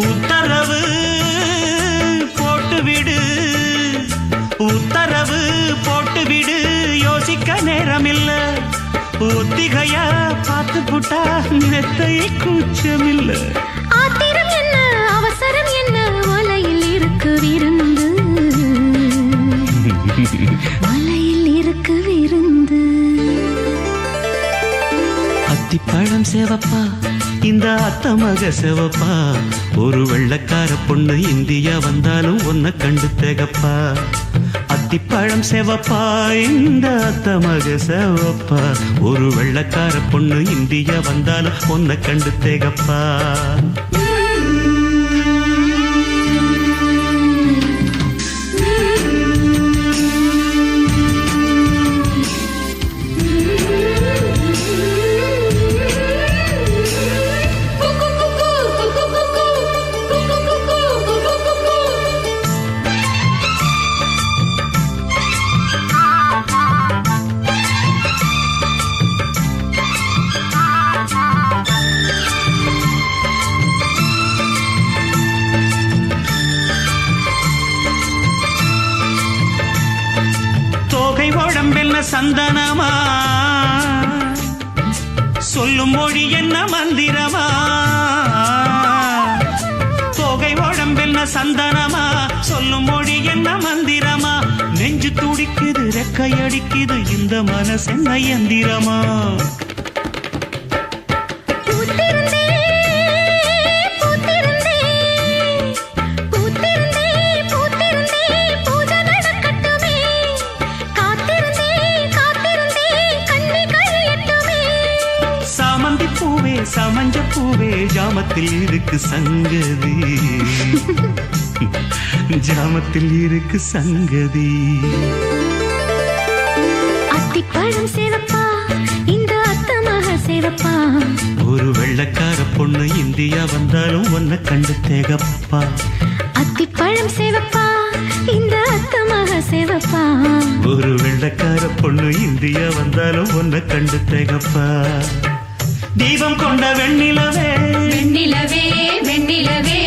உத்தரவு போட்டுவிடு உத்தரவு போட்டுவிடு யோசிக்க நேரமில்ல ஒத்திகையா பார்த்து புட்டா மெத்தை கூச்சமில்ல
ஆத்திரம் என்ன அவசரம் என்ன வலையில் இருக்கு விருந்து வலையில் இருக்கு விருந்து
அத்திப்பழம் சேவப்பா இந்த அத்த மக சேவப்பா ஒரு வெள்ளக்கார பொண்ணு இந்தியா வந்தாலும் உன்னை கண்டு திகப்பா அத்திப்பழம் சேவப்பா இந்த அத்த மக சேவப்பா ஒரு வெள்ளக்கார பொண்ணு இந்தியா வந்தாலும் உன்னை கண்டு திகப்பா சந்தனமா சொல்லும் மொழி என்ன மந்திரமா தோகை உடம்பென்ன சந்தனமா சொல்லும் மொழி என்ன மந்திரமா நெஞ்சு துடிக்குது ரெக்கையடிக்குது இந்த மனசென்ன எந்திரமா சமஞ்ச பூவே ஜாமத்தில் இருக்கு சங்கதி ஜாமத்தில் இருக்கு சங்கதி
அத்திப்பழம் சேவப்பா இந்த அத்த மக சேவப்பா
ஒரு வெள்ளக்கார பொண்ணு இந்தியா வந்தாலும் உன்னை கண்டு திகப்பா
அத்திப்பழம் சேவப்பா இந்த அத்த மக சேவப்பா
ஒரு வெள்ளக்கார பொண்ணு இந்தியா வந்தாலும் உன்னை கண்டு திகப்பா தீபம் கொண்ட வெண்ணிலவே
வெண்ணிலவே வெண்ணிலவே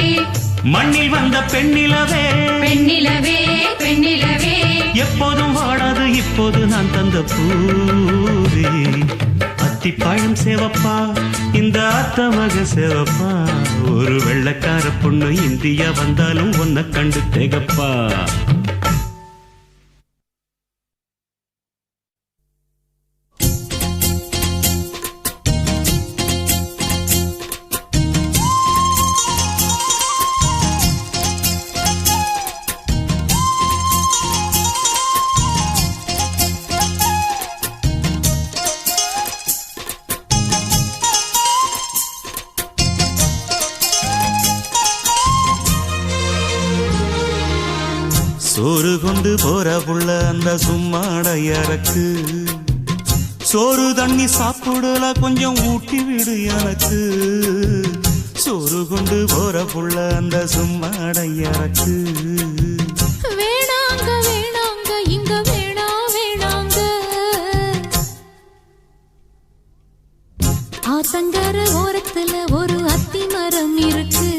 மண்ணில் வந்த பெண்ணிலவே
பெண்ணிலவே பெண்ணிலவே
எப்போதும் வாடாது இப்போது நான் தந்த பூவே அத்திப்பழம் சேவப்பா இந்த அத்த மக சேவப்பா ஒரு வெள்ளக்கார பொண்ணு இந்தியா வந்தாலும் உன்னை கண்டு திகப்பா சோறு கொண்டு போற புள்ள அந்த சும்மாடையறக்கு சோறு தண்ணி சாப்பிடல கொஞ்சம் ஊட்டி விடு எனக்கு சோறு கொண்டு போற புள்ள அந்த சும்மாடையறக்கு
வேணாங்க வேணாங்க இங்க வேணா வேணாங்க ஆத்தங்கர ஓரத்துல ஒரு அத்தி மரம் இருக்கு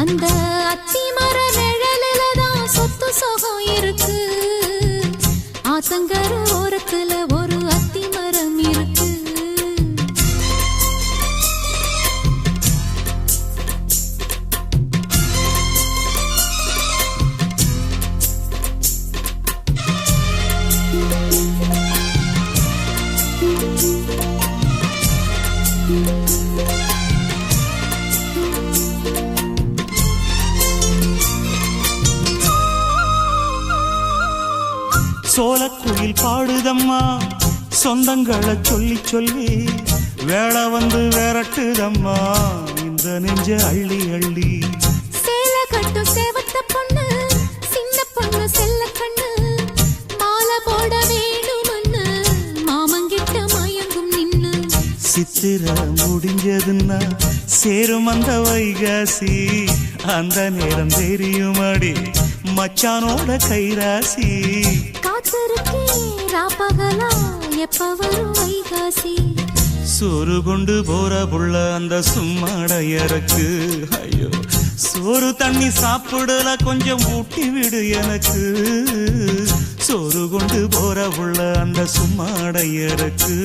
அந்த அத்தி மர நிழலில தான் சொத்து சுகம் இருக்கு ஆத்தங்கர ஓரத்துல ஒரு அத்தி மரம் இருக்கு
சோலக்குயில் பாடுதம்மா சொந்தங்களை சொல்லி சொல்லி வேளை வந்து விரட்டுதம்மா இந்த நெஞ்ச அள்ளி அள்ளி
சேலை கட்டும் சேவத்த பொண்ணு சின்ன பொண்ணு செல்ல கண்ணு மாலை போட வேணும்னு மாமங்கிட்ட மயங்கும் நின்னு
சித்திர முடிஞ்சதுன்னா சேரும் அந்த வைகாசி அந்த நேரம் தெரியுமாடி மச்சானோட கைராசி
காத்திருக்கே ராப்பகலா எப்ப வரும் வைகாசி
சோறு கொண்டு போற புள்ள அந்த சும்மாடையறக்கு ஐயோ சோறு தண்ணி சாப்பிடல கொஞ்சம் ஊட்டி விடு எனக்கு சோறு கொண்டு போற புள்ள அந்த சும்மாடையறக்கு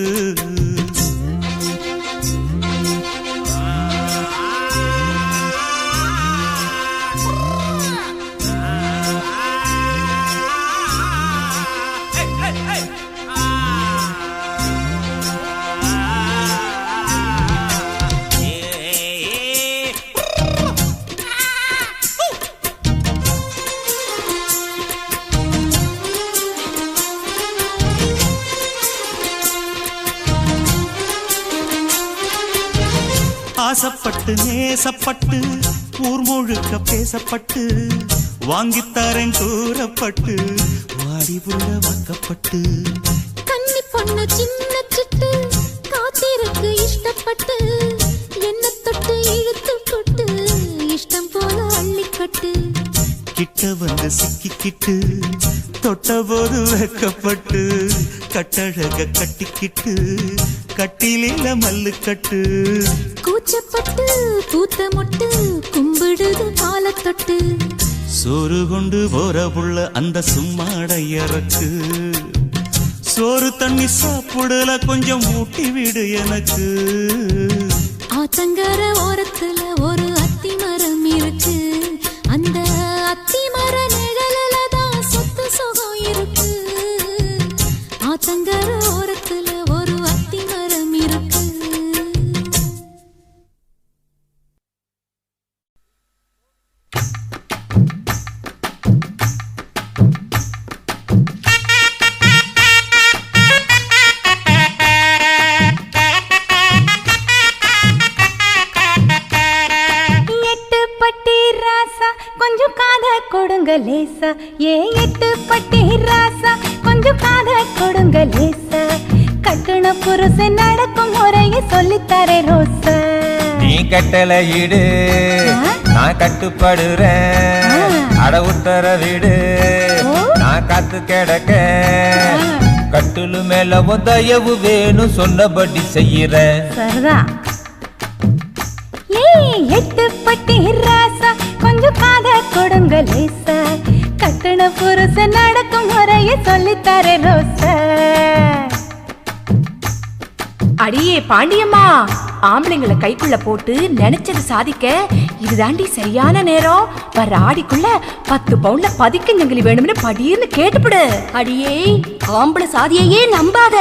ஆசப்பட்டு நேசப்பட்டு ஊர் முழுக்க பேசப்பட்டு வாங்கித்தாரன் கூறப்பட்டு வாடி புள்ள வாக்கப்பட்டு
கன்னி பொண்ணு சின்ன சிட்டு காத்திருக்கு இஷ்டப்பட்டு என்ன தொட்டு இழுத்து போட்டு இஷ்டம் போல அள்ளிக்கட்டு
கிட்ட வந்து சிக்கிக்கிட்டு தொட்ட போது வைக்கப்பட்டு கட்டழக கட்டிக்கிட்டு கட்டிலில மல்லு கட்டு
கூச்சப்பட்டு பூத்த முட்டு கும்பிடுது மாலை தொட்டு
சோறு கொண்டு போற புள்ள அந்த சும்மாடையறக்கு சோறு தண்ணி சாப்பிடல கொஞ்சம் ஊட்டி விடு எனக்கு
ஆத்தங்கர ஓரத்துல ஒரு அத்தி மரம் இருக்கு அந்த அத்தி மர நிழலில தான் சொத்து சுகம் இருக்கு ஆத்தங்கர ஓரத்துல ஒரு அத்தி மரம் இருக்கு
கொஞ்சம் காத கொடுங்க லேசா ஏ எட்டு பட்டி ராசா கொஞ்சம் காத கொடுங்க லேசா கட்டுன புருஷன் நடக்கும் முறையை சொல்லித்தரே ரோசா
நீ கட்டளை இடு நான் கட்டுப்படுறேன் அட உத்தர விடு நான் காத்து கிடக்க கட்டுலு மேல தயவு வேணும் சொன்னபடி செய்யறேன்
சரதா ஏ எட்டு பட்டி ராசா கொஞ்சம் காத கொடுங்க லேசா கட்டுன புருஷன் நடக்கும் முறையை சொல்லித்தரே ரோசா
அடியே பாண்டியம்மா ஆம்பளைங்களை கைக்குள்ள போட்டு நினைச்சது சாதிக்க இதுதாண்டி சரியான நேரம் வர ஆடிக்குள்ள 10 பவுன்ல பதிக்கஞ்சங்கிலி வேணும்னு படின்னு கேட்டுப்படு
அடியே ஆம்பளை சாதியையே நம்பாத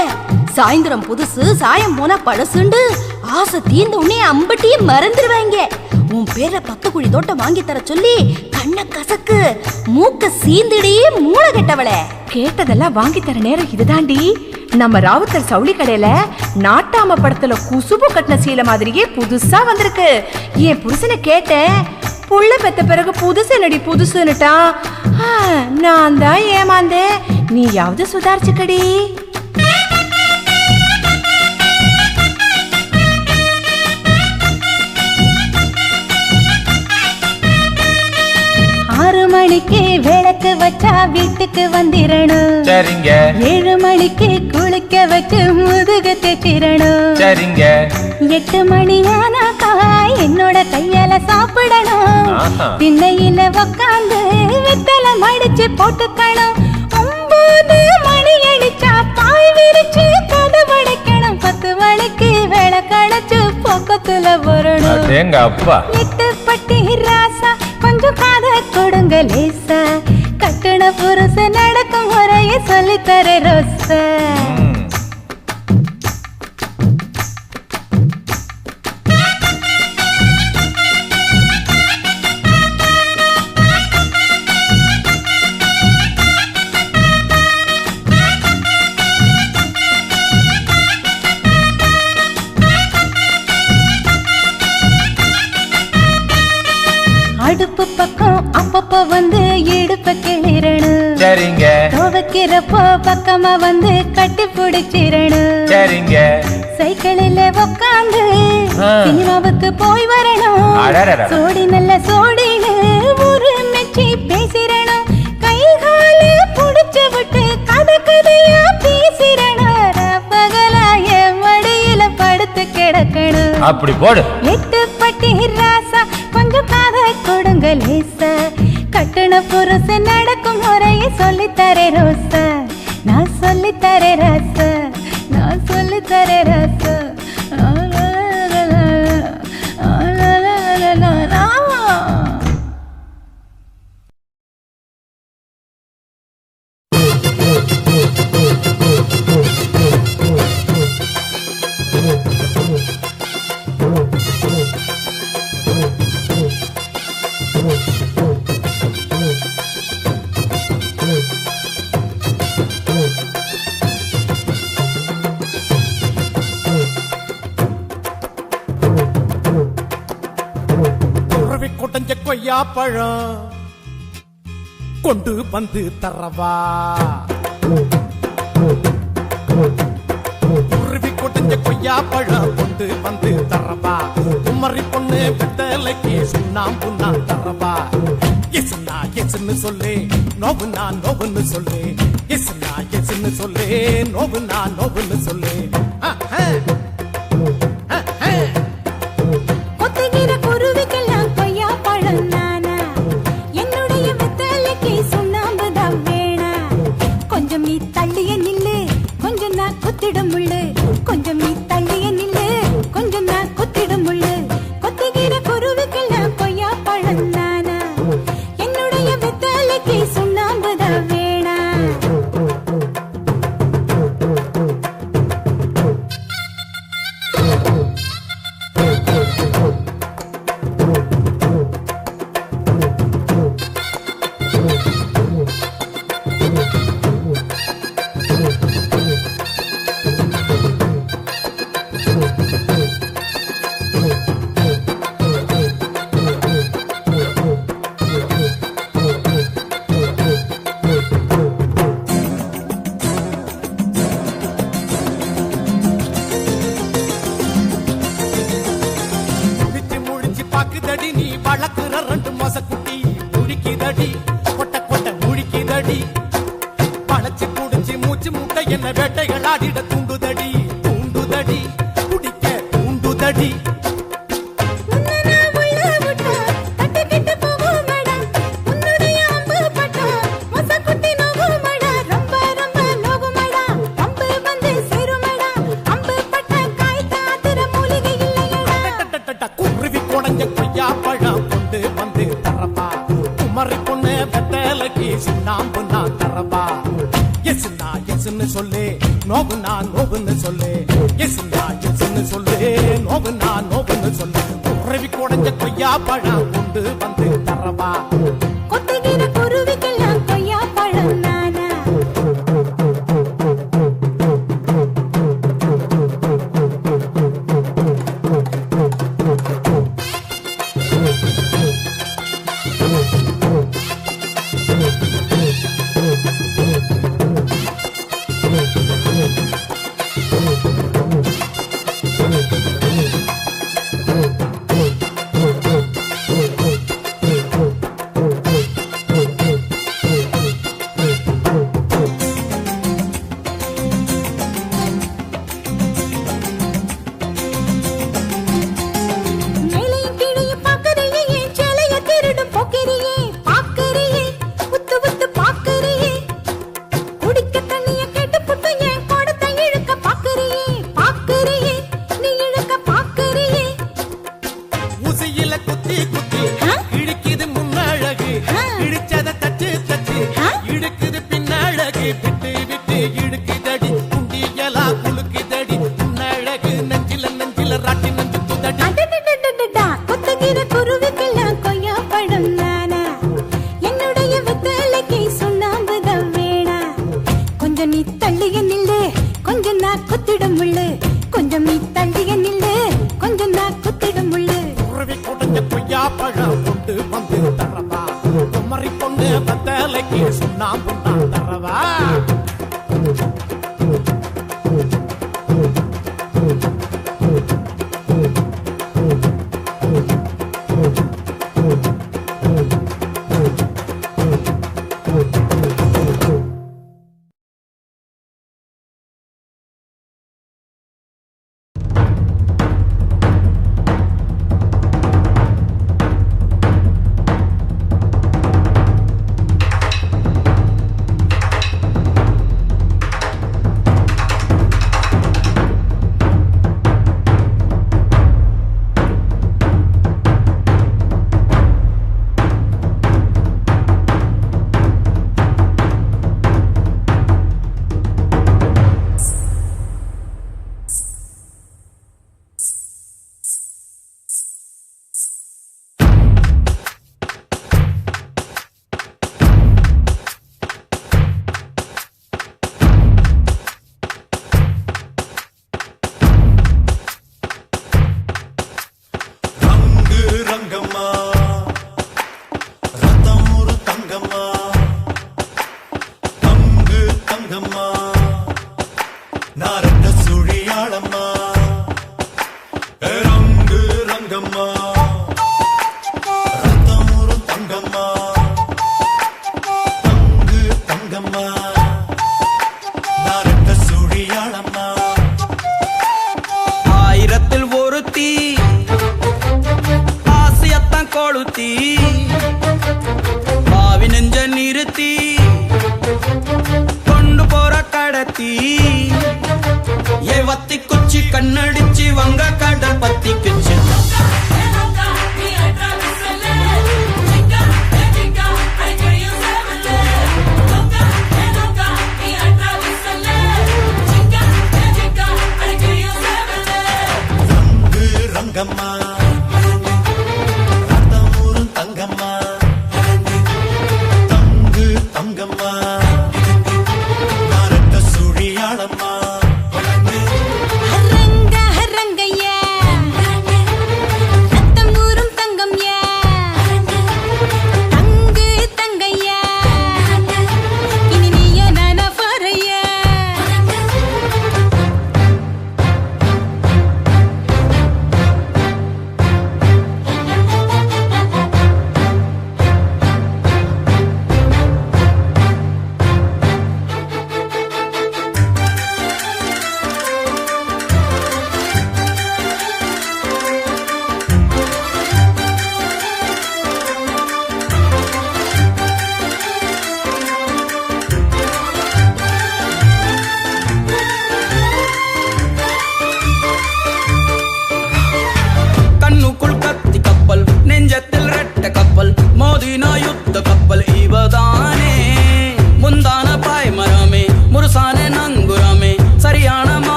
சாயந்தரம் புதுசு சாயம் போனா பழசுண்டு ஆசை தீர்ந்த உடனே அம்பட்டியே மறந்துடுவாங்க உன் பேர்ல 10 குழி தோட்டம் வாங்கி தர சொல்லி கண்ண கசக்கு மூக்க சீந்திடி மூளை கெட்டவளே
கேட்டதெல்லாம் வாங்கி தர நேரம் இதுதாண்டி நம்ம ராவுத்தர் சவுளி கடையில நாட்டாம படத்துல குசுபு கட்டின சீலை மாதிரியே புதுசா வந்திருக்கு என் புருஷனை கேட்டேன் புள்ள பெத்த பிறகு புதுசு நடி புதுசுன்னுட்டா நான் தான் ஏமாந்தேன். நீயாவது சுதாரிச்சுக்கடி.
மணிக்கு விளக்கு வச்சா வீட்டுக்கு வந்திரணும்.
சரிங்க.
7 மணிக்கு குளிக்க வச்சு முதுகு தேச்சிரணும்.
சரிங்க.
8 மணி ஆனாக்கா என்னோட கையால சாப்பிடணும். திண்ணையில உக்காந்து வெத்தலை மடிச்சு போட்டுக்கணும். 9 மணி அடிச்சா பாய் விரிச்சு கதவடைக்கணும். 10 மணிக்கு விளக்கடைச்சு பக்கத்துல வரணும். 8 பட்டி ராசா கொஞ்சம் காத கொடுங்க லேசா. கட்டுன புருஷ நடக்கும் முறைய சொல்லித்தர ரோசா. அடுப்பு பக்கம் அப்பப்ப வந்து இடுப்ப கிளிரணும்.
சரிங்க.
துவைக்கிறப்போ பக்கமா வந்து கட்டி பிடிச்சிரணும்.
சரிங்க.
சைக்கிளில் உக்காந்து சினிமாவுக்கு போய் வரணும். சோடி நல்ல சோடின்னு ஒரு மெச்சி பேசிரணும். கை கால புடிச்சு விட்டு கதை கதையா பேசிரணும். பகலா என் மடியில படுத்து கிடக்கணும்.
அப்படி போடு.
8 பட்டி ராசா கொஞ்சம் காத கொடுங்க லேசா. கட்டுன புருஷ நடக்கும் முறைய சொல்லித்தர ரோசா. நான் சொல்லித்தர ராசா. நான் சொல்லித்தர ராசா.
கொட்டஞ்ச கொய்யா பழம் கொண்டு வந்து தரவா. உருவி கொட்டஞ்ச கொய்யா பழம் கொண்டு வந்து தரவா. குமரி பொண்ணு வெத்தலைக்கு சுண்ணாம்புன்னா தரவா. எஸ்னா எஸ்ன்னு சொல்லு, நோவுனா நோவுன்னு சொல்லு. எஸ்னா எஸ்ன்னு சொல்லு, நோவுனா நோவுன்னு சொல்லு.
ஒத்துகிற குருவிக்கெல்லாம் கொய்யா பழம் நானா. என்னுடைய வெத்தலைக்கு சுண்ணாம்பு தான் வேணா. கொஞ்சம் நீ தள்ளிய நில்லு, கொஞ்சம் நான் குத்திடும் முள்ளு. கொஞ்சம் நீ தள்ளிய நில்லு, கொஞ்சம் நான் குத்திடும் முள்ளு. கொத்துகிற குருவிக்கெல்லாம் கொய்யா பழம் நானா. என்னுடைய வெத்தலைக்கு சுண்ணாம்பு தான் வேணா.
என்ன வேட்டைகளாடிட தூண்டுதடி தூண்டுதடி குடிக்க தூண்டுதடி. குருவி கொடைஞ்ச கொய்யா பழம் கொண்டு வந்து தரப்பா. குமரி பொண்ணு வெத்தலைக்கு சுண்ணாம்பு நான் தரப்பா. எஸ்னா எஸ்ன்னு சொல்லு, நோவுனா நோவுன்னு சொல்லு. எஸ்னா எஸ்ன்னு சொல்லு, நோவுனா நோவுன்னு சொல்லு. குருவி கொடைஞ்ச கொய்யா பழம் கொண்டு வந்து தரவா.
கொத்துகிற குருவிக்கெல்லாம் கொய்யா பழம் நானா.
வெத்தலைக்கு சுண்ணாம்பு நான் தரவா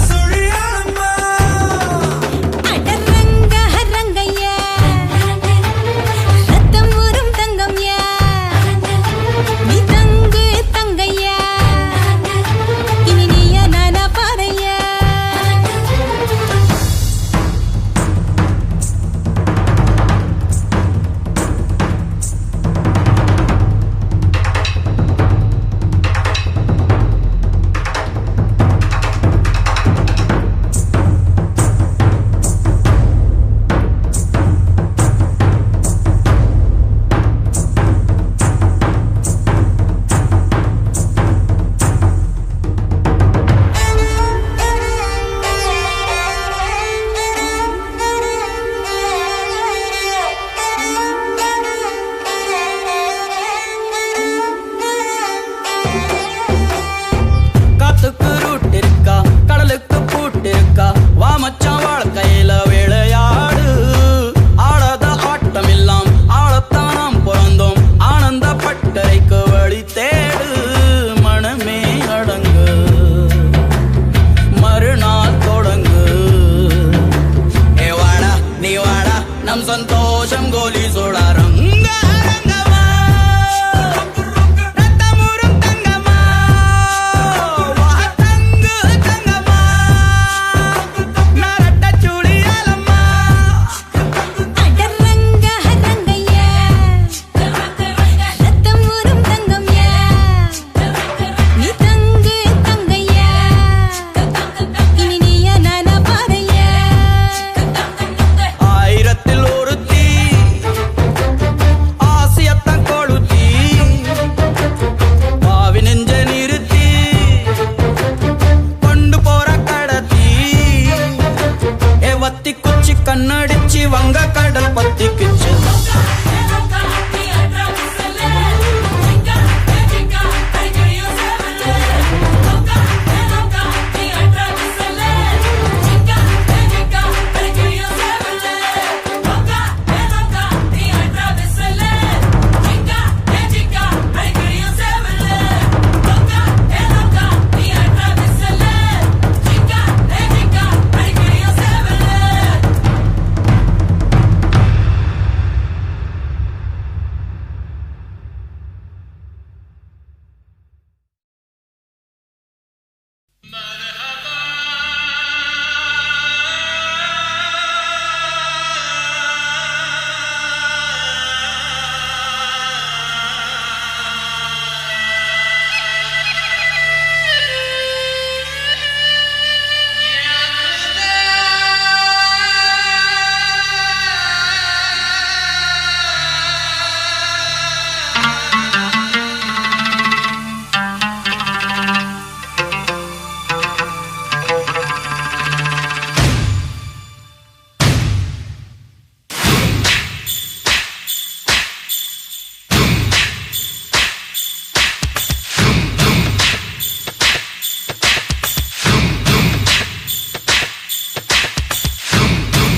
சுழி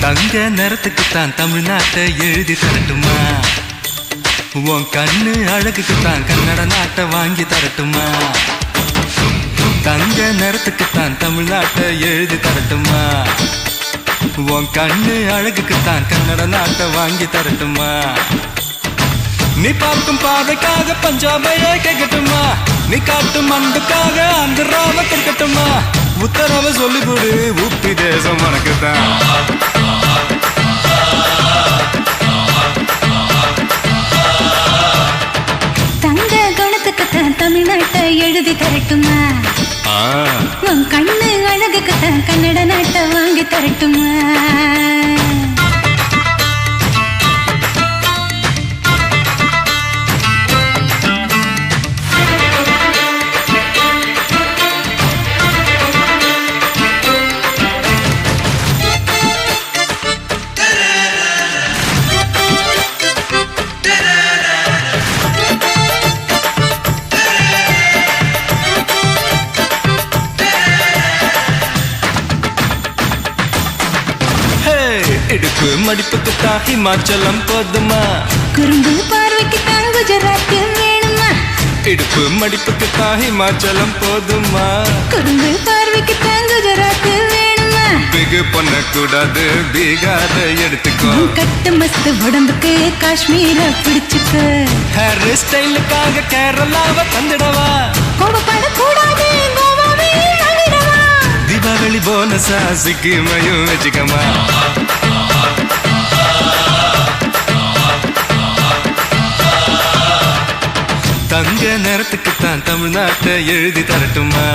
தங்க நிறத்துக்குத்தான் தமிழ்நாட்டை எழுதி தரட்டுமா? உன் கண்ணு அழகுக்குத்தான் கன்னட நாட்டை வாங்கி தரட்டுமா? தங்க நிறத்துக்குத்தான் தமிழ்நாட்டை எழுதி தரட்டுமா? உன் கண்ணு அழகுக்குத்தான் கன்னட நாட்டை வாங்கி தரட்டுமா? நீ பார்க்கும் பார்வைக்காக பஞ்சாபையே கேட்கட்டுமா? நீ காட்டும் அன்புக்காக ஆந்திராவை கொடுக்கட்டுமா? உத்தரவை சொல்லிவிடு, உப்பி தேசம் உனக்குத்தான்.
தங்க குணத்துக்குத்தான் தமிழ்நாட்டை எழுதி தரட்டுமா? உன் கண்ணு அழகுக்குத்தான் கன்னட நாட்டை வாங்கி தரட்டுமா?
இடுப்பு மடிப்புக்குத்தான் ஹிமாச்சலம் போதுமா?
குறும்பு பார்வைக்குத்தான் குஜராத் வேணுமா?
இடுப்பு மடிப்புக்குத்தான் ஹிமாச்சலம் போதுமா?
குறும்பு பார்வைக்குத்தான் குஜராத் வேணுமா?
பிகு பண்ணக்கூடாது, பீகார எடுத்துக்கோ.
கட்டு மஸ்து உடம்புக்கு காஷ்மீர பிடிச்சுக்கோ.
ஹேர் ஸ்டைலுக்காக கேரளாவை தந்துடவா?
கோபப்படக்கூடாது, கோவாவே வாங்கிடவா?
தீபாவளி போனஸா சிக்கிமையும் வச்சுக்கமா? தங்க நேரத்துக்குத்தான் தமிழ்நாட்டை எழுதி தரட்டுமா?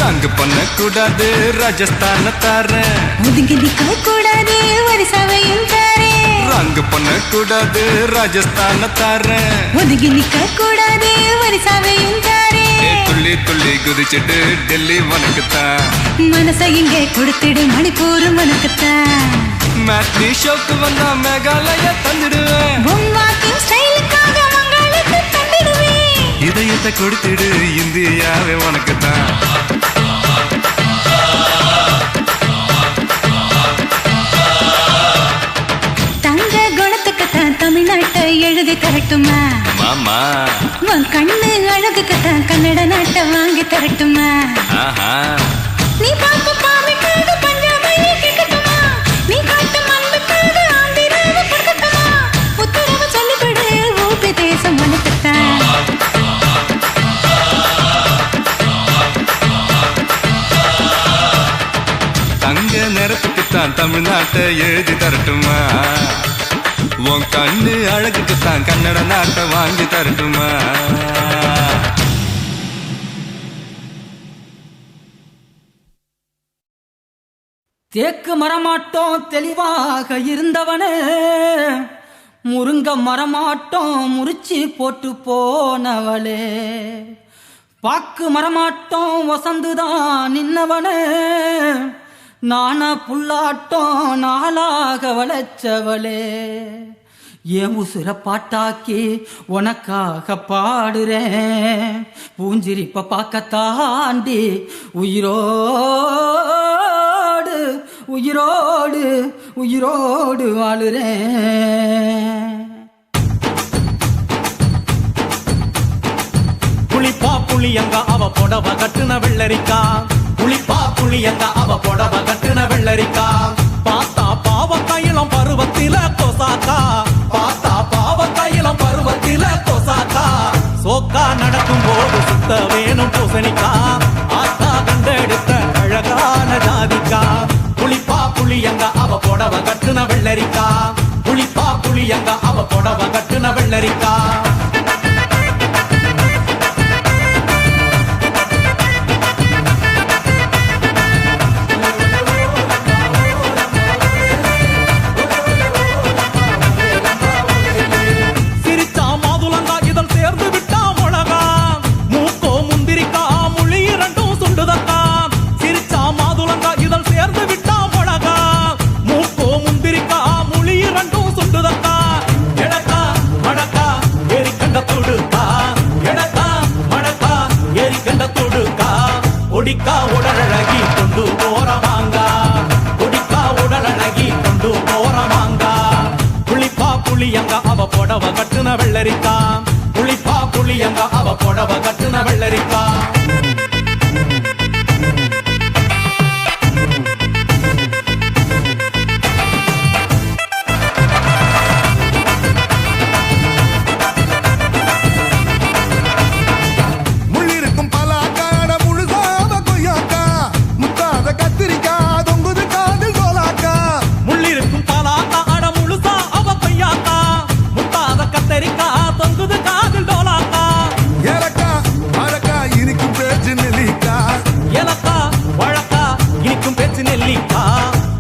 ரங்கு பண்ணக்கூடாது, ராஜஸ்தான தாரேன்.
ஒதுங்கி நிக்க கூடாது, வரிசாவையும் தாரேன்.
ரங்கு பண்ணக்கூடாது, ராஜஸ்தான தாரேன்.
ஒதுங்கி நிக்க கூடாது, வரிசாவையும் தாரேன்.
துள்ளி துள்ளி குதிச்சுட்டு டெல்லி உனக்குத்தான்.
மனசை இங்கே கொடுத்துடு, மணிப்பூர் உனக்குத்தான்.
மேட்னி ஷோக்கு வந்தா மேகாலய தந்துடுவேன்.
வாக்கிங் ஸ்டைலுக்காக மங்களுக்கு தந்துடுவேன்.
இதயத்தை கொடுத்துடு, இந்தியாவே உனக்குத்தான்.
தங்க குணத்துக்குத்தான் தமிழ்நாட்டை எழுதி தரட்டுமா?
மாமா
உன் கண்ணு அழகுக்குத்தான் கன்னட நாட்டை வாங்கி தரட்டுமா? நீ பார்க்கும் பாவைக்காக பஞ்சாபையே கேட்கட்டுமா? நீ காட்டும் அன்புக்காக ஆந்திராவை கொடுக்கட்டுமா? உத்தரவு சொல்லிவிடு, ஊபி தேசம் உனக்குத்தான்.
தங்க நிறத்துக்குத்தான் தமிழ்நாட்டை எழுதி தரட்டுமா? உன் கண்ணு அழகுக்குத்தான் கன்னட நாட்டை வாங்கி தரட்டுமா?
தேக்கு மரமாட்டோம் தெளிவாக இருந்தவனே, முருங்க மரமாட்டோம் முறிச்சி போட்டு போனவளே, பாக்கு மரமாட்டோம் வசந்துதான் நின்னவனே, நானா புல்லாட்டோம் நாளாக வளைச்சவளே, ஏன் உசுர பாட்டாக்கி உனக்காக பாடுறேன், பூஞ்சிரிப்ப பார்க்க தாண்டி உயிரோடு உயிரோடு உயிரோடு வாழுறேன்.
புளிப்பா புளியங்க அவ புடவ கட்டுன வெள்ளரிக்கா, புளிப்பா புளியங்க அவ புடவ கட்டுன வெள்ளரிக்கா, பார்த்தா பாவ கையிலம் பருவத்தில கொச பொசாக்கா பார்த்தா பாவக்காயில பருவத்தில கொசாக்கா சோக்கா நடக்கும் போது சுத்த வேணும் பூசணிக்கா ஆத்தா கண்டெடுத்த அழகான ஜாதிக்கா புளிப்பா புளியங்க அவ புடவ கட்டுன வெள்ளரிக்கா புளிப்பா புளியங்க அவ புடவ கட்டுன வெள்ளரிக்கா கொடிக்கா உடலழகி கொண்டு போறவாங்க கொடிக்கா உடலழகி கொண்டு போறவாங்க புளிப்பா புளியங்க அவ புடவ கட்டுன வெள்ளரிக்கா புளிப்பா புளியங்க அவ புடவ கட்டுன வெள்ளரிக்கா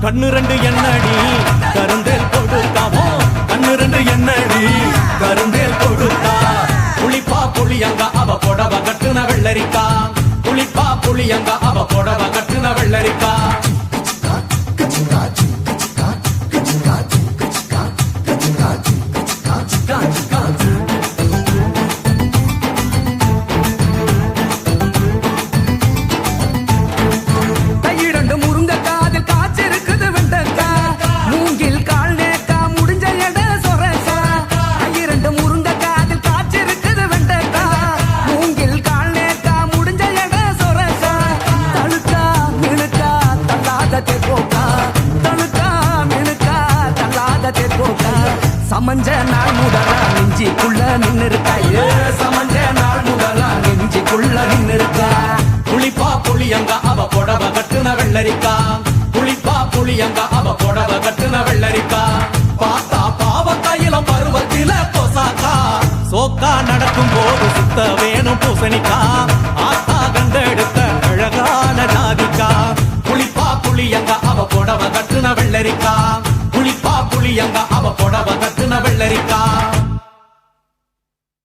கண்ணு ரெண்டு என்னடி கருந்தேல் கொடுக்காமோ கண்ணு ரெண்டு என்னடி கருந்தேல் கொடுக்கா புளிப்பா புளியங்க அவ புடவ கட்டுன வெள்ளரிக்கா புளிப்பா புளியங்க அவ புடவ கட்டுன வெள்ளரிக்கா
சமஞ்ச நாள் முதலா நெஞ்சிக்குள்ள நின்னு இருக்கா சமஞ்ச நாள் முதலா நெஞ்சிக்குள்ள நின்னு இருக்கா
புளிப்பா புளியங்க அவ புடவ கட்டுன வெள்ளரிக்கா புளிப்பா புளியங்க அவ புடவ கட்டுன வெள்ளரிக்கா பார்த்தா பாவக்காயில பருவத்தில கொசாக்கா சோக்கா நடக்கும் போது சுத்த வேணும் பூசணிக்கா ஆத்தா கண்டெடுத்த அழகான ஜாதிக்கா புளிப்பா புளியங்க அவ புடவ கட்டுன வெள்ளரிக்கா புளிப்பா புளியங்க அவ புடவ கட்டுன வெள்ளரிக்கா